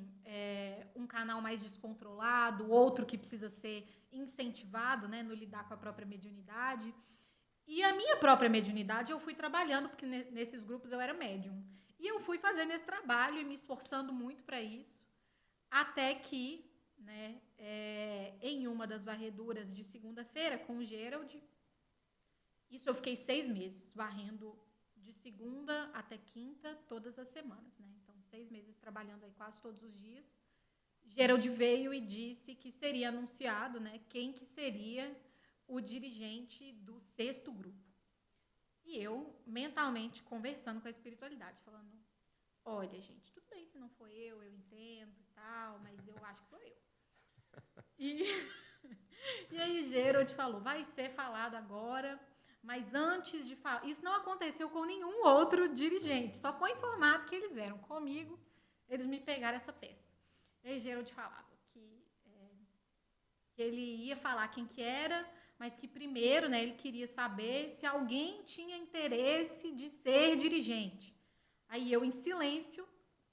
um canal mais descontrolado, outro que precisa ser incentivado, né, no lidar com a própria mediunidade. E a minha própria mediunidade eu fui trabalhando, porque nesses grupos eu era médium. E eu fui fazendo esse trabalho e me esforçando muito para isso, até que, né, em uma das varreduras de segunda-feira com o Gerald, isso eu fiquei 6 meses varrendo de segunda até quinta, todas as semanas, né? Então, 6 meses trabalhando aí quase todos os dias. Gerald veio e disse que seria anunciado, né, quem que seria o dirigente do 6º grupo. E eu, mentalmente, conversando com a espiritualidade, falando, olha, gente, tudo bem se não for eu entendo e tal, mas eu acho que sou eu. E aí Gerald falou, vai ser falado agora, mas antes de falar... Isso não aconteceu com nenhum outro dirigente, só foi informado que eles eram. Comigo, eles me pegaram essa peça. E aí Gerald falava que ele ia falar quem que era, mas que primeiro, né, ele queria saber se alguém tinha interesse de ser dirigente. Aí eu, em silêncio,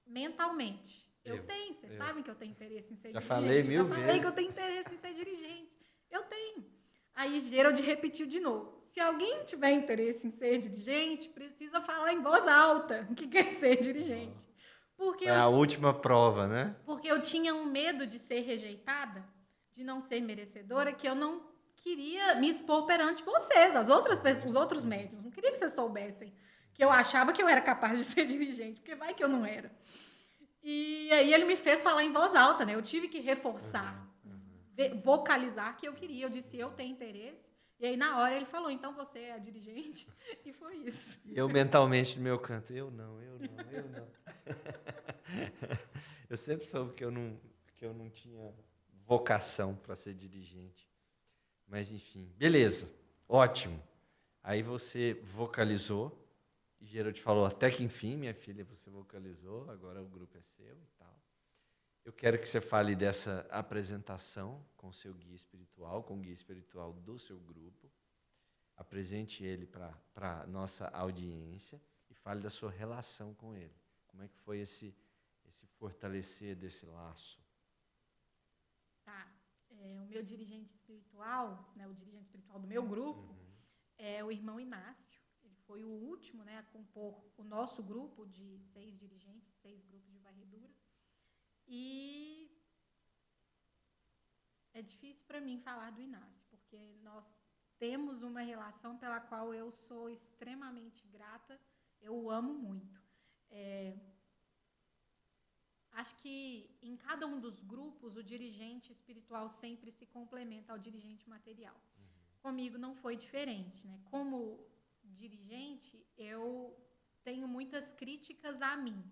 mentalmente. Eu tenho, vocês sabem que eu tenho interesse em ser dirigente. Falei 1000 vezes. Já falei que eu tenho interesse em ser dirigente. Eu tenho. Aí Gerald repetiu de novo. Se alguém tiver interesse em ser dirigente, precisa falar em voz alta que quer ser dirigente. Porque a última prova, né? Porque eu tinha um medo de ser rejeitada, de não ser merecedora, que eu não queria me expor perante vocês, as outras pessoas, os outros médiuns. Não queria que vocês soubessem que eu achava que eu era capaz de ser dirigente, porque vai que eu não era. E aí ele me fez falar em voz alta, né? Eu tive que reforçar, vocalizar que eu queria. Eu disse, eu tenho interesse. E aí, na hora, ele falou, então você é a dirigente. E foi isso. E eu mentalmente no meu canto, eu não. Eu sempre soube que eu não tinha vocação para ser dirigente. Mas, enfim, beleza, ótimo. Aí você vocalizou, e Gerald falou, até que enfim, minha filha, você vocalizou, agora o grupo é seu e tal. Eu quero que você fale dessa apresentação com o seu guia espiritual, com o guia espiritual do seu grupo. Apresente ele para a nossa audiência e fale da sua relação com ele. Como é que foi esse fortalecer desse laço? Tá. O meu dirigente espiritual, né, o dirigente espiritual do meu grupo, é o irmão Inácio. Ele foi o último, né, a compor o nosso grupo de 6 dirigentes, 6 grupos de varredura. E é difícil para mim falar do Inácio, porque nós temos uma relação pela qual eu sou extremamente grata, eu o amo muito. Acho que em cada um dos grupos, o dirigente espiritual sempre se complementa ao dirigente material. Comigo não foi diferente, né? Como dirigente, eu tenho muitas críticas a mim.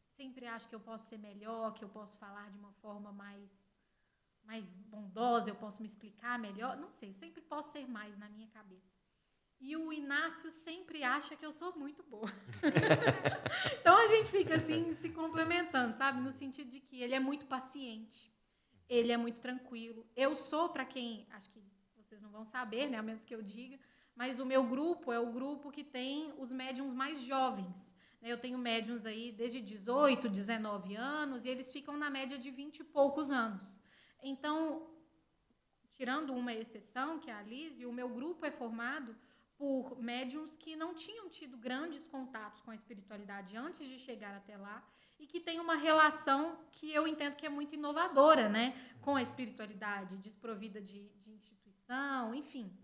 Sempre acho que eu posso ser melhor, que eu posso falar de uma forma mais bondosa, eu posso me explicar melhor. Não sei, sempre posso ser mais na minha cabeça. E o Inácio sempre acha que eu sou muito boa. Então a gente fica assim se complementando, sabe? No sentido de que ele é muito paciente, ele é muito tranquilo. Eu sou, para quem, acho que vocês não vão saber, né? A menos que eu diga, mas o meu grupo é o grupo que tem os médiums mais jovens. Eu tenho médiums aí desde 18, 19 anos e eles ficam na média de 20 e poucos anos. Então, tirando uma exceção, que é a Lise, o meu grupo é formado por médiums que não tinham tido grandes contatos com a espiritualidade antes de chegar até lá e que tem uma relação que eu entendo que é muito inovadora, né, com a espiritualidade, desprovida de instituição, enfim.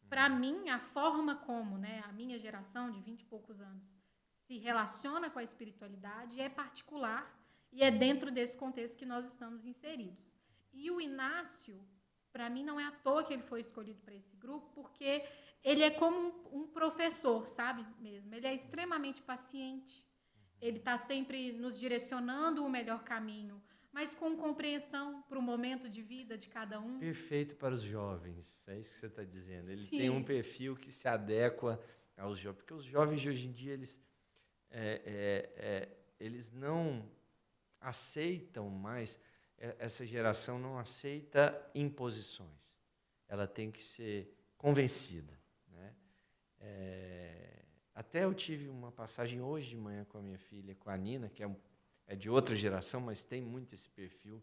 Para mim, a forma como, né, a minha geração de 20 e poucos anos se relaciona com a espiritualidade é particular e é dentro desse contexto que nós estamos inseridos. E o Inácio, para mim, não é à toa que ele foi escolhido para esse grupo, porque ele é como um professor, sabe mesmo? Ele é extremamente paciente, ele está sempre nos direcionando o melhor caminho, mas com compreensão para o momento de vida de cada um. Perfeito para os jovens, é isso que você está dizendo. Ele Sim. tem um perfil que se adequa aos jovens, porque os jovens de hoje em dia, eles não aceitam mais, essa geração não aceita imposições, ela tem que ser convencida. Né? Até eu tive uma passagem hoje de manhã com a minha filha, com a Nina, que é de outra geração, mas tem muito esse perfil.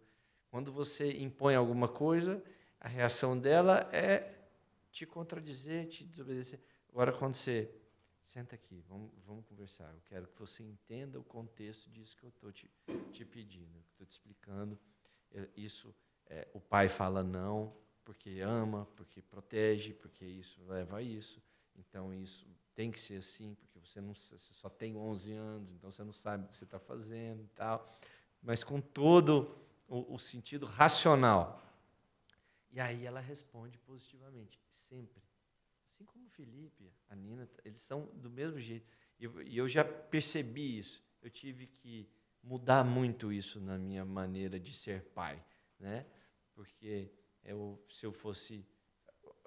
Quando você impõe alguma coisa, a reação dela é te contradizer, te desobedecer. Agora, quando você senta aqui, vamos conversar, eu quero que você entenda o contexto disso que eu estou te pedindo, que estou te explicando. O pai fala não, porque ama, porque protege, porque isso leva a isso. Então, isso tem que ser assim, porque você só tem 11 anos, então você não sabe o que você está fazendo e tal. Mas com todo o sentido racional. E aí ela responde positivamente, sempre. Assim como o Felipe, a Nina, eles são do mesmo jeito. E eu já percebi isso. Eu tive que mudar muito isso na minha maneira de ser pai. Né? Porque se eu fosse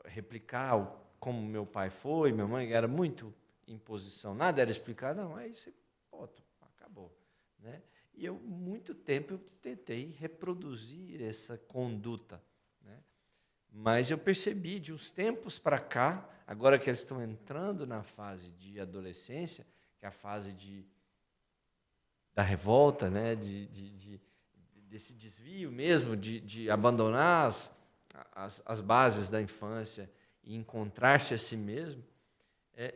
replicar como meu pai foi, minha mãe, era muito imposição, nada era explicado, não, aí você, acabou. Né? E muito tempo, eu tentei reproduzir essa conduta. Né? Mas eu percebi, de uns tempos para cá, agora que eles estão entrando na fase de adolescência, que é a fase da revolta, né? Desse desvio mesmo, de abandonar as bases da infância e encontrar-se a si mesmo,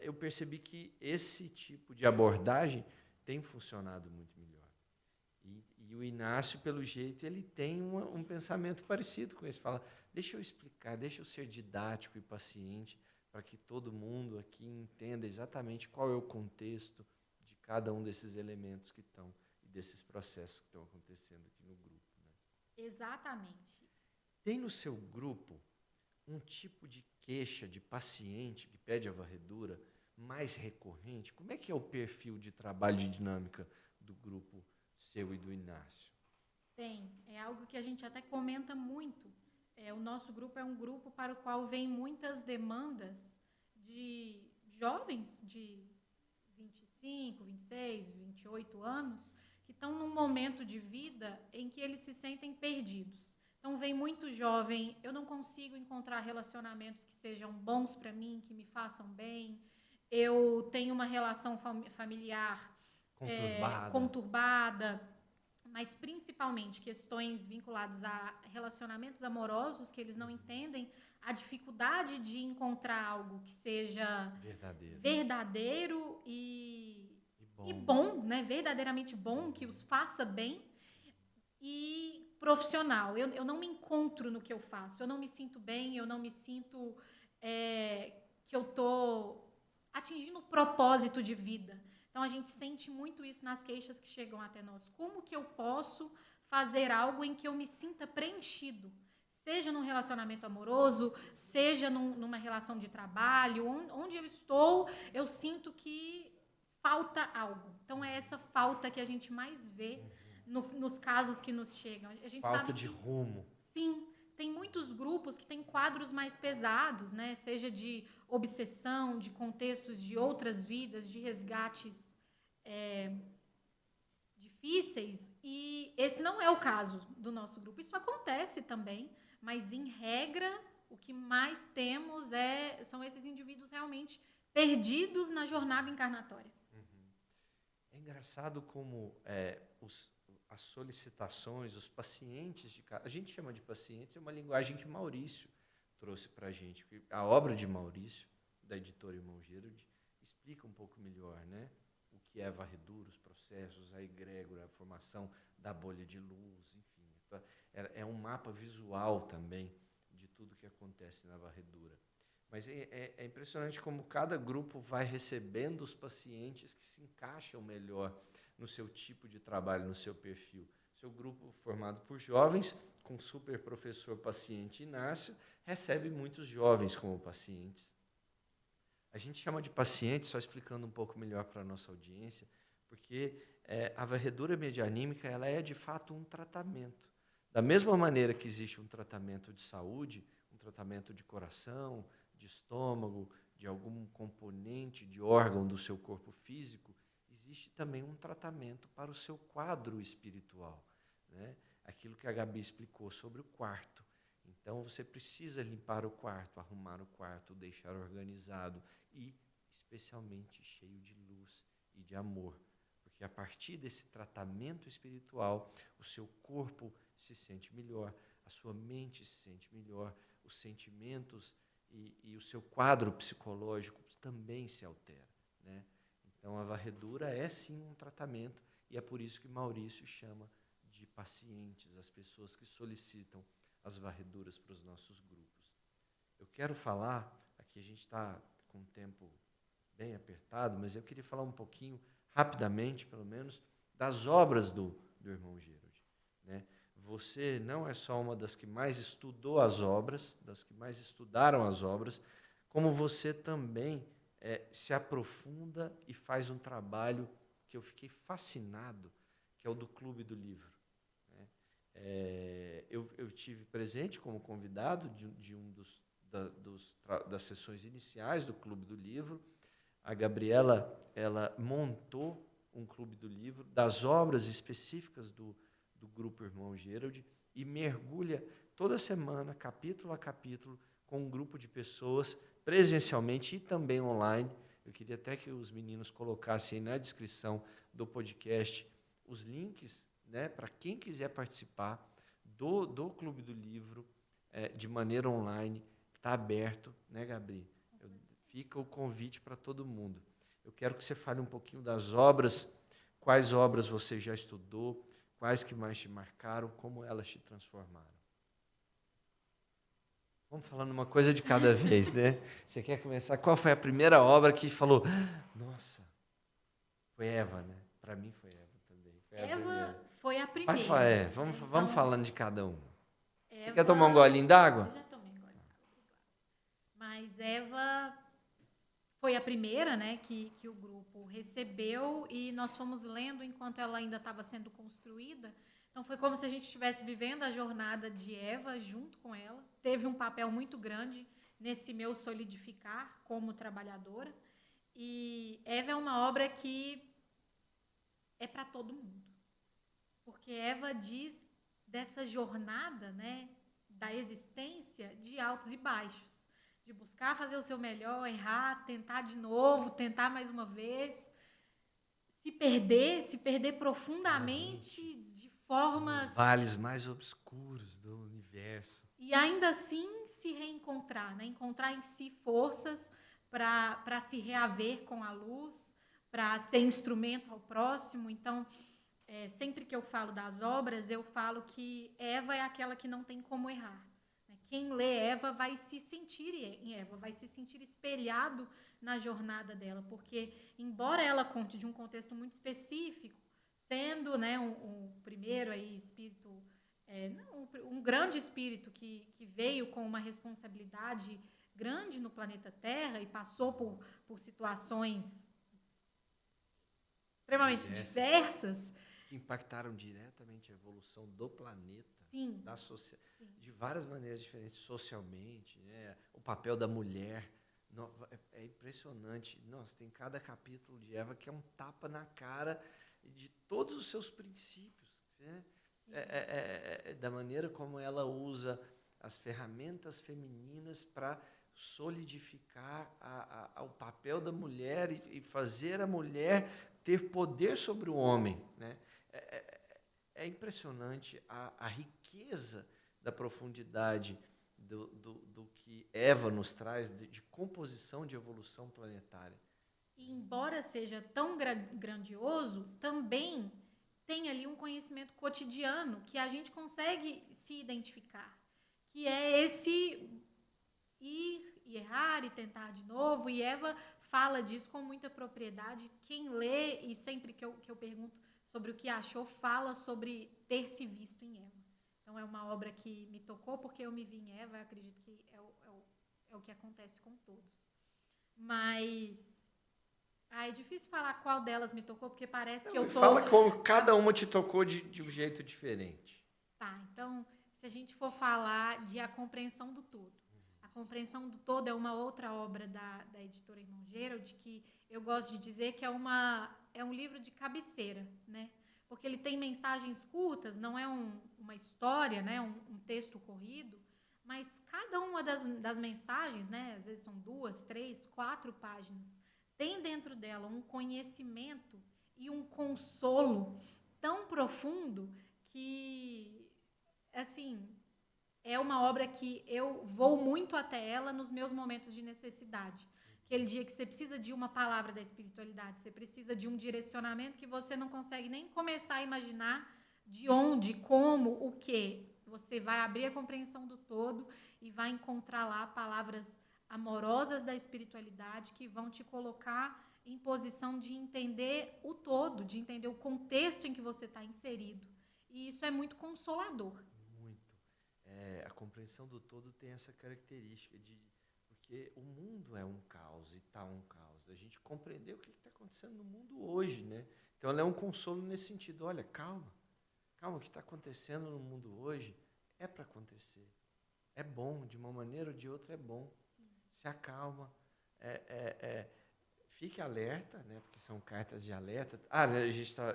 eu percebi que esse tipo de abordagem tem funcionado muito melhor. E o Inácio, pelo jeito, ele tem um pensamento parecido com esse. Fala, deixa eu explicar, deixa eu ser didático e paciente para que todo mundo aqui entenda exatamente qual é o contexto de cada um desses elementos que estão, e desses processos que estão acontecendo aqui no grupo. Né? Exatamente. Tem no seu grupo um tipo de queixa de paciente que pede a varredura mais recorrente? Como é que é o perfil de trabalho de dinâmica do grupo seu e do Inácio? Tem. É algo que a gente até comenta muito. O nosso grupo é um grupo para o qual vem muitas demandas de jovens de 25, 26, 28 anos que estão num momento de vida em que eles se sentem perdidos. Então, vem muito jovem, eu não consigo encontrar relacionamentos que sejam bons para mim, que me façam bem. Eu tenho uma relação familiar conturbada, mas principalmente questões vinculadas a relacionamentos amorosos, que eles não entendem a dificuldade de encontrar algo que seja verdadeiro e bom, né? Verdadeiramente bom, que os faça bem e profissional. Eu não me encontro no que eu faço, eu não me sinto bem, eu não me sinto que eu estou atingindo o propósito de vida. Então, a gente sente muito isso nas queixas que chegam até nós. Como que eu posso fazer algo em que eu me sinta preenchido? Seja num relacionamento amoroso, seja numa relação de trabalho, onde eu estou, eu sinto que falta algo. Então, é essa falta que a gente mais vê nos casos que nos chegam. A gente falta sabe de que, rumo. Sim, tem muitos grupos que têm quadros mais pesados, né? Seja de obsessão, de contextos de outras vidas, de resgates difíceis, e esse não é o caso do nosso grupo. Isso acontece também, mas, em regra, o que mais temos são esses indivíduos realmente perdidos na jornada encarnatória. É engraçado como as solicitações, os pacientes, a gente chama de pacientes, é uma linguagem que Maurício trouxe para a gente. A obra de Maurício, da editora Irmão Gerald, explica um pouco melhor, né? O que é a varredura, os processos, a egrégora, a formação da bolha de luz, enfim. É um mapa visual também de tudo que acontece na varredura. Mas é impressionante como cada grupo vai recebendo os pacientes que se encaixam melhor no seu tipo de trabalho, no seu perfil. Seu grupo formado por jovens, com super professor paciente Inácio, recebe muitos jovens como pacientes. A gente chama de paciente, só explicando um pouco melhor para a nossa audiência, porque a varredura medianímica ela é de fato um tratamento. Da mesma maneira que existe um tratamento de saúde, um tratamento de coração, de estômago, de algum componente de órgão do seu corpo físico, existe também um tratamento para o seu quadro espiritual, né? Aquilo que a Gabi explicou sobre o quarto. Então, você precisa limpar o quarto, arrumar o quarto, deixar organizado e, especialmente, cheio de luz e de amor. Porque, a partir desse tratamento espiritual, o seu corpo se sente melhor, a sua mente se sente melhor, os sentimentos e o seu quadro psicológico também se altera, né? Então, a varredura é, sim, um tratamento, e é por isso que Maurício chama de pacientes as pessoas que solicitam as varreduras para os nossos grupos. Eu quero falar, aqui a gente está com um tempo bem apertado, mas eu queria falar um pouquinho, rapidamente pelo menos, das obras do Irmão Gerald, né? Você não é só uma das que mais estudou as obras, das que mais estudaram as obras, como você também se aprofunda e faz um trabalho que eu fiquei fascinado, que é o do Clube do Livro. Eu tive presente como convidado de um das sessões iniciais do Clube do Livro. A Gabriela ela montou um Clube do Livro das obras específicas do Grupo Irmão Gerald e mergulha toda semana, capítulo a capítulo, com um grupo de pessoas, presencialmente e também online. Eu queria até que os meninos colocassem aí na descrição do podcast os links, né, para quem quiser participar do Clube do Livro de maneira online. Está aberto, né, Gabi? Fica o convite para todo mundo. Eu quero que você fale um pouquinho das obras, quais obras você já estudou, quais que mais te marcaram, como elas te transformaram. Vamos falando uma coisa de cada vez, né? Você quer começar? Qual foi a primeira obra que falou, nossa, foi Eva, né? Para mim foi Eva também. Eva foi a primeira. Vamos falando de cada um. Eva, você quer tomar um golinho d'água? Eu já tomei um golinho d'água. Mas Eva foi a primeira, né, que o grupo recebeu, e nós fomos lendo enquanto ela ainda estava sendo construída. Então, foi como se a gente estivesse vivendo a jornada de Eva junto com ela. Teve um papel muito grande nesse meu solidificar como trabalhadora. E Eva é uma obra que é para todo mundo. porque Eva diz dessa jornada, né, da existência de altos e baixos, de buscar fazer o seu melhor, errar, tentar de novo, tentar mais uma vez, se perder profundamente de formas... Nos vales mais obscuros do universo. E ainda assim se reencontrar, né? Encontrar em si forças para se reaver com a luz, para ser instrumento ao próximo. Então, sempre que eu falo das obras, eu falo que Eva é aquela que não tem como errar. Quem lê Eva vai se sentir em Eva, vai se sentir espelhado na jornada dela, porque, embora ela conte de um contexto muito específico, sendo, né, um primeiro aí, espírito, um grande espírito que veio com uma responsabilidade grande no planeta Terra e passou por situações extremamente diversas, que impactaram diretamente a evolução do planeta, sim, da de várias maneiras diferentes, socialmente, né? O papel da mulher é impressionante. Nossa, tem cada capítulo de Eva que é um tapa na cara de todos os seus princípios, né? Da maneira como ela usa as ferramentas femininas para solidificar o papel da mulher e fazer a mulher ter poder sobre o homem, né? É impressionante a riqueza da profundidade do que Eva nos traz de composição de evolução planetária. E embora seja tão grandioso, também tem ali um conhecimento cotidiano que a gente consegue se identificar, que é esse ir e errar e tentar de novo, e Eva fala disso com muita propriedade. Quem lê, e sempre que eu pergunto sobre o que achou, fala sobre ter se visto em Eva. Então é uma obra que me tocou porque eu me vi em Eva, eu acredito que é o que acontece com todos. Mas é difícil falar qual delas me tocou, porque parece que eu tô... Fala como cada uma te tocou de um jeito diferente. Tá, então, se a gente for falar de A Compreensão do Todo. A Compreensão do Todo é uma outra obra da editora Irmão Gerald, que eu gosto de dizer que é um livro de cabeceira, né? Porque ele tem mensagens curtas, não é uma história, né? Um texto corrido, mas cada uma das mensagens, né? Às vezes são 2, 3, 4 páginas, tem dentro dela um conhecimento e um consolo tão profundo que, assim, é uma obra que eu vou muito até ela nos meus momentos de necessidade. Aquele dia que você precisa de uma palavra da espiritualidade, você precisa de um direcionamento que você não consegue nem começar a imaginar de onde, como, o quê. Você vai abrir a compreensão do todo e vai encontrar lá palavras amorosas da espiritualidade que vão te colocar em posição de entender o todo, de entender o contexto em que você está inserido. E isso é muito consolador. Muito. A compreensão do todo tem essa característica porque o mundo é um caos e está um caos. A gente compreender o que está acontecendo no mundo hoje, né? Então ela é um consolo nesse sentido. Olha, calma, o que está acontecendo no mundo hoje é para acontecer. É bom, de uma maneira ou de outra é bom. Sim. Se acalma, fique alerta, né? Porque são cartas de alerta.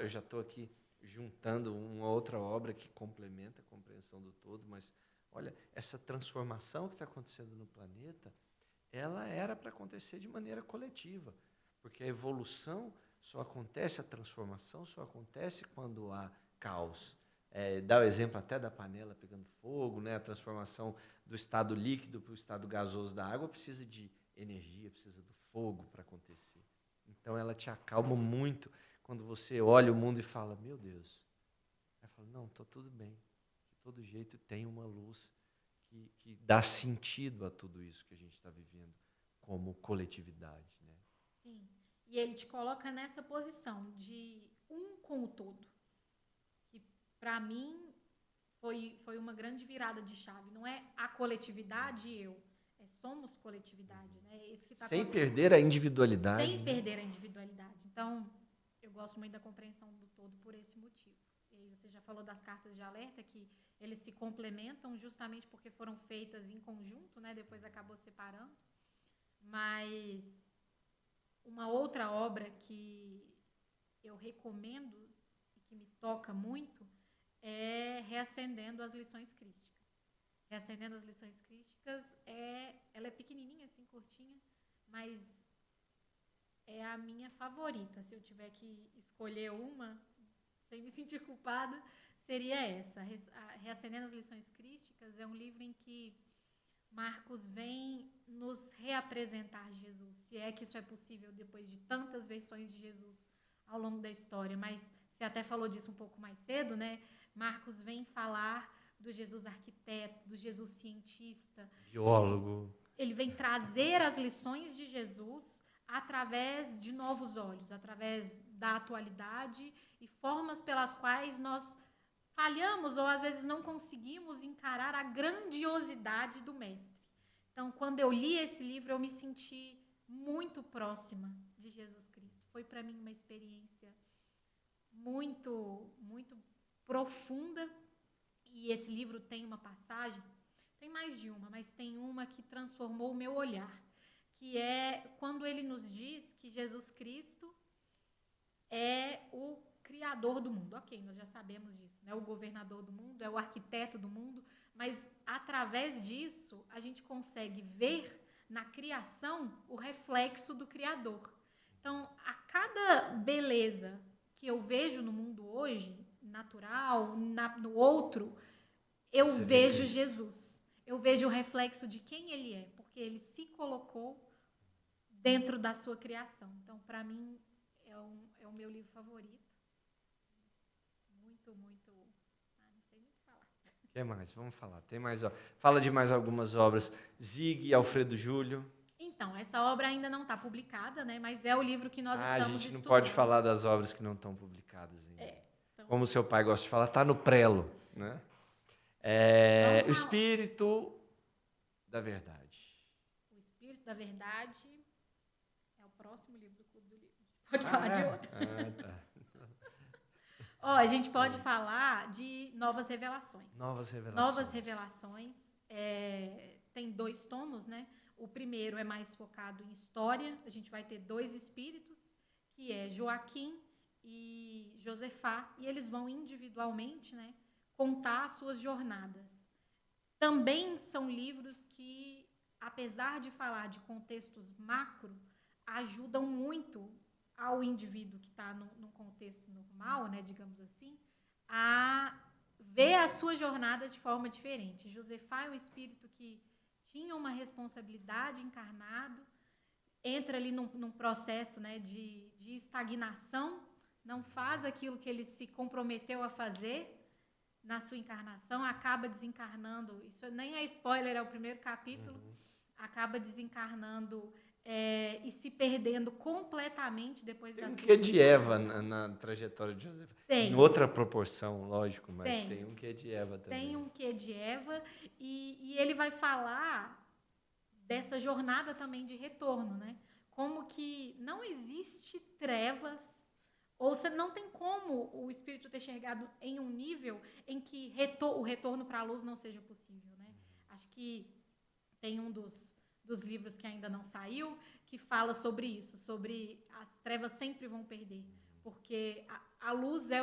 Eu já estou aqui juntando uma outra obra que complementa a compreensão do todo, mas olha, essa transformação que está acontecendo no planeta, ela era para acontecer de maneira coletiva, porque a evolução só acontece, a transformação só acontece quando há caos. Dá o exemplo até da panela pegando fogo, né? A transformação do estado líquido para o estado gasoso da água precisa de energia, precisa do fogo para acontecer. Então ela te acalma muito quando você olha o mundo e fala, meu Deus. Aí fala, não, está tudo bem. De todo jeito tem uma luz que dá sentido a tudo isso que a gente está vivendo como coletividade, né? Sim. E ele te coloca nessa posição de um com o todo. Que, para mim, foi uma grande virada de chave. Não é a coletividade e eu. Somos coletividade, né? Isso que tá sem perder a individualidade. Sem perder a individualidade. Então, eu gosto muito da compreensão do todo por esse motivo. E aí você já falou das cartas de alerta, que eles se complementam justamente porque foram feitas em conjunto, né? Depois acabou separando. Mas uma outra obra que eu recomendo e que me toca muito Reacendendo as Lições Crísticas. Reacendendo as Lições Crísticas, ela é pequenininha, assim, curtinha, mas é a minha favorita. Se eu tiver que escolher uma, sem me sentir culpada, seria essa. Reacendendo as Lições Crísticas é um livro em que Marcos vem nos reapresentar Jesus, se é que isso é possível depois de tantas versões de Jesus ao longo da história, mas você até falou disso um pouco mais cedo, né? Marcos vem falar do Jesus arquiteto, do Jesus cientista, biólogo. Ele vem trazer as lições de Jesus através de novos olhos, através da atualidade e formas pelas quais nós falhamos ou às vezes não conseguimos encarar a grandiosidade do mestre. Então, quando eu li esse livro, eu me senti muito próxima de Jesus Cristo. Foi para mim uma experiência muito, muito profunda. E esse livro tem uma passagem, tem mais de uma, mas tem uma que transformou o meu olhar, que é quando ele nos diz que Jesus Cristo é o criador do mundo. Ok, nós já sabemos disso, né? O governador do mundo, é o arquiteto do mundo, mas através disso a gente consegue ver na criação o reflexo do Criador. Então, a cada beleza que eu vejo no mundo hoje, natural, no outro, eu vejo Jesus. Eu vejo o reflexo de quem ele é, porque ele se colocou dentro da sua criação. Então, para mim, é o meu livro favorito. Muito, muito... não sei nem o que falar. O que mais? Vamos falar. Tem mais, fala de mais algumas obras. Zig, Alfredo Júlio. Então, essa obra ainda não está publicada, né? Mas é o livro que nós estamos estudando. A gente não pode falar das obras que não estão publicadas ainda. Então... Como o seu pai gosta de falar, está no prelo, né? O Espírito da Verdade. O Espírito da Verdade é o próximo livro do Clube do Livro. Pode falar de outro? Tá. A gente pode falar de Novas Revelações. Novas Revelações. Tem 2 tomos, né? O primeiro é mais focado em história. A gente vai ter 2 espíritos, que é Joaquim e Josefá, e eles vão individualmente, né, contar as suas jornadas. Também são livros que, apesar de falar de contextos macro, ajudam muito ao indivíduo que está num contexto normal, né, digamos assim, a ver a sua jornada de forma diferente. Josefá é um espírito que tinha uma responsabilidade encarnado, entra ali num processo, né, de estagnação, não faz aquilo que ele se comprometeu a fazer na sua encarnação, acaba desencarnando, isso nem é spoiler, é o primeiro capítulo, acaba desencarnando e se perdendo completamente depois da sua Tem um quê de Eva na trajetória de José. Em outra proporção, lógico, mas tem um quê de Eva também. Tem um quê de Eva e ele vai falar dessa jornada também de retorno, né? Como que não existe trevas, ou você não tem como o espírito ter chegado em um nível em que o retorno para a luz não seja possível, né? Acho que tem um dos livros que ainda não saiu, que fala sobre isso, sobre as trevas sempre vão perder, porque a luz é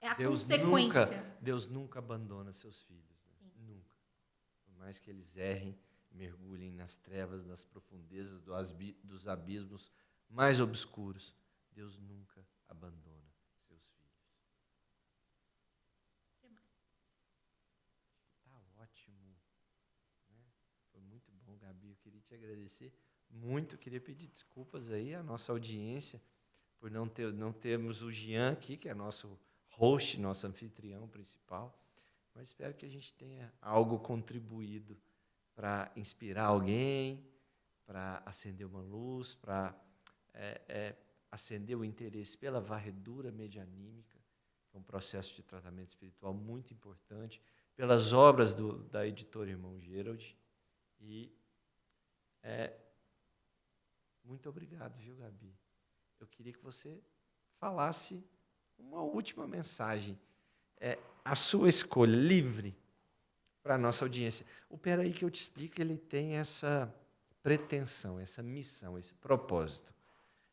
a consequência. Deus nunca abandona seus filhos, né? Nunca. Por mais que eles errem, mergulhem nas trevas, nas profundezas dos abismos mais obscuros, Deus nunca abandona seus filhos. O que mais? Tá ótimo. Foi muito bom, Gabi. Eu queria te agradecer muito. Queria pedir desculpas aí à nossa audiência por não termos o Jean aqui, que é nosso host, nosso anfitrião principal. Mas espero que a gente tenha algo contribuído para inspirar alguém, para acender uma luz, para acender o interesse pela varredura medianímica, que é um processo de tratamento espiritual muito importante, pelas obras da editora Irmão Gerald. E muito obrigado, viu, Gabi? Eu queria que você falasse uma última mensagem. A sua escolha livre para a nossa audiência. O Peraí que eu te explico, ele tem essa pretensão, essa missão, esse propósito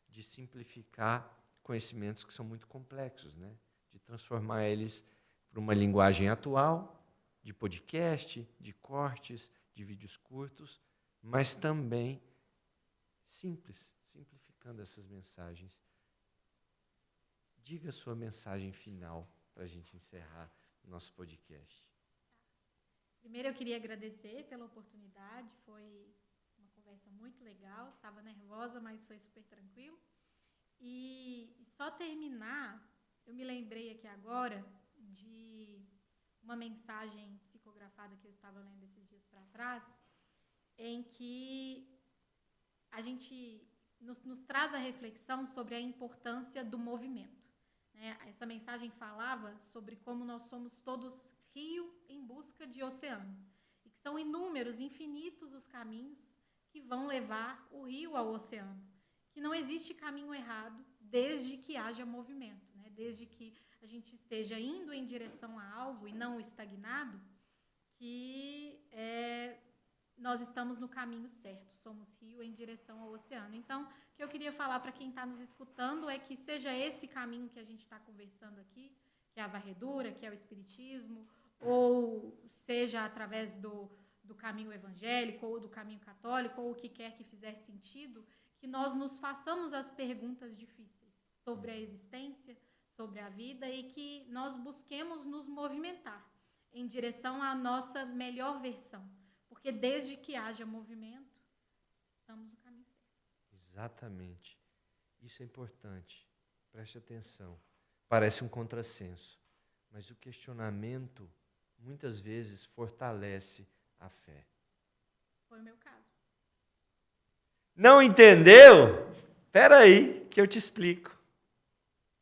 de simplificar conhecimentos que são muito complexos, né? De transformar eles para uma linguagem atual, de podcast, de cortes, de vídeos curtos, mas também simplificando essas mensagens. Diga a sua mensagem final para a gente encerrar o nosso podcast. Primeiro, eu queria agradecer pela oportunidade, foi uma conversa muito legal, estava nervosa, mas foi super tranquilo. E só terminar, eu me lembrei aqui agora de uma mensagem psicografada que eu estava lendo esses dias para trás, em que a gente nos traz a reflexão sobre a importância do movimento. Essa mensagem falava sobre como nós somos todos rio em busca de oceano, e que são inúmeros, infinitos os caminhos que vão levar o rio ao oceano, que não existe caminho errado desde que haja movimento, né? Desde que a gente esteja indo em direção a algo e não estagnado, que nós estamos no caminho certo, somos rio em direção ao oceano. Então, o que eu queria falar para quem está nos escutando é que seja esse caminho que a gente está conversando aqui, que é a varredura, que é o espiritismo, ou seja através do caminho evangélico, ou do caminho católico, ou o que quer que fizer sentido, que nós nos façamos as perguntas difíceis sobre a existência, sobre a vida, e que nós busquemos nos movimentar em direção à nossa melhor versão. Porque desde que haja movimento, estamos no caminho certo. Exatamente. Isso é importante. Preste atenção. Parece um contrassenso, mas o questionamento muitas vezes fortalece a fé. Foi o meu caso. Não entendeu? Espera aí que eu te explico.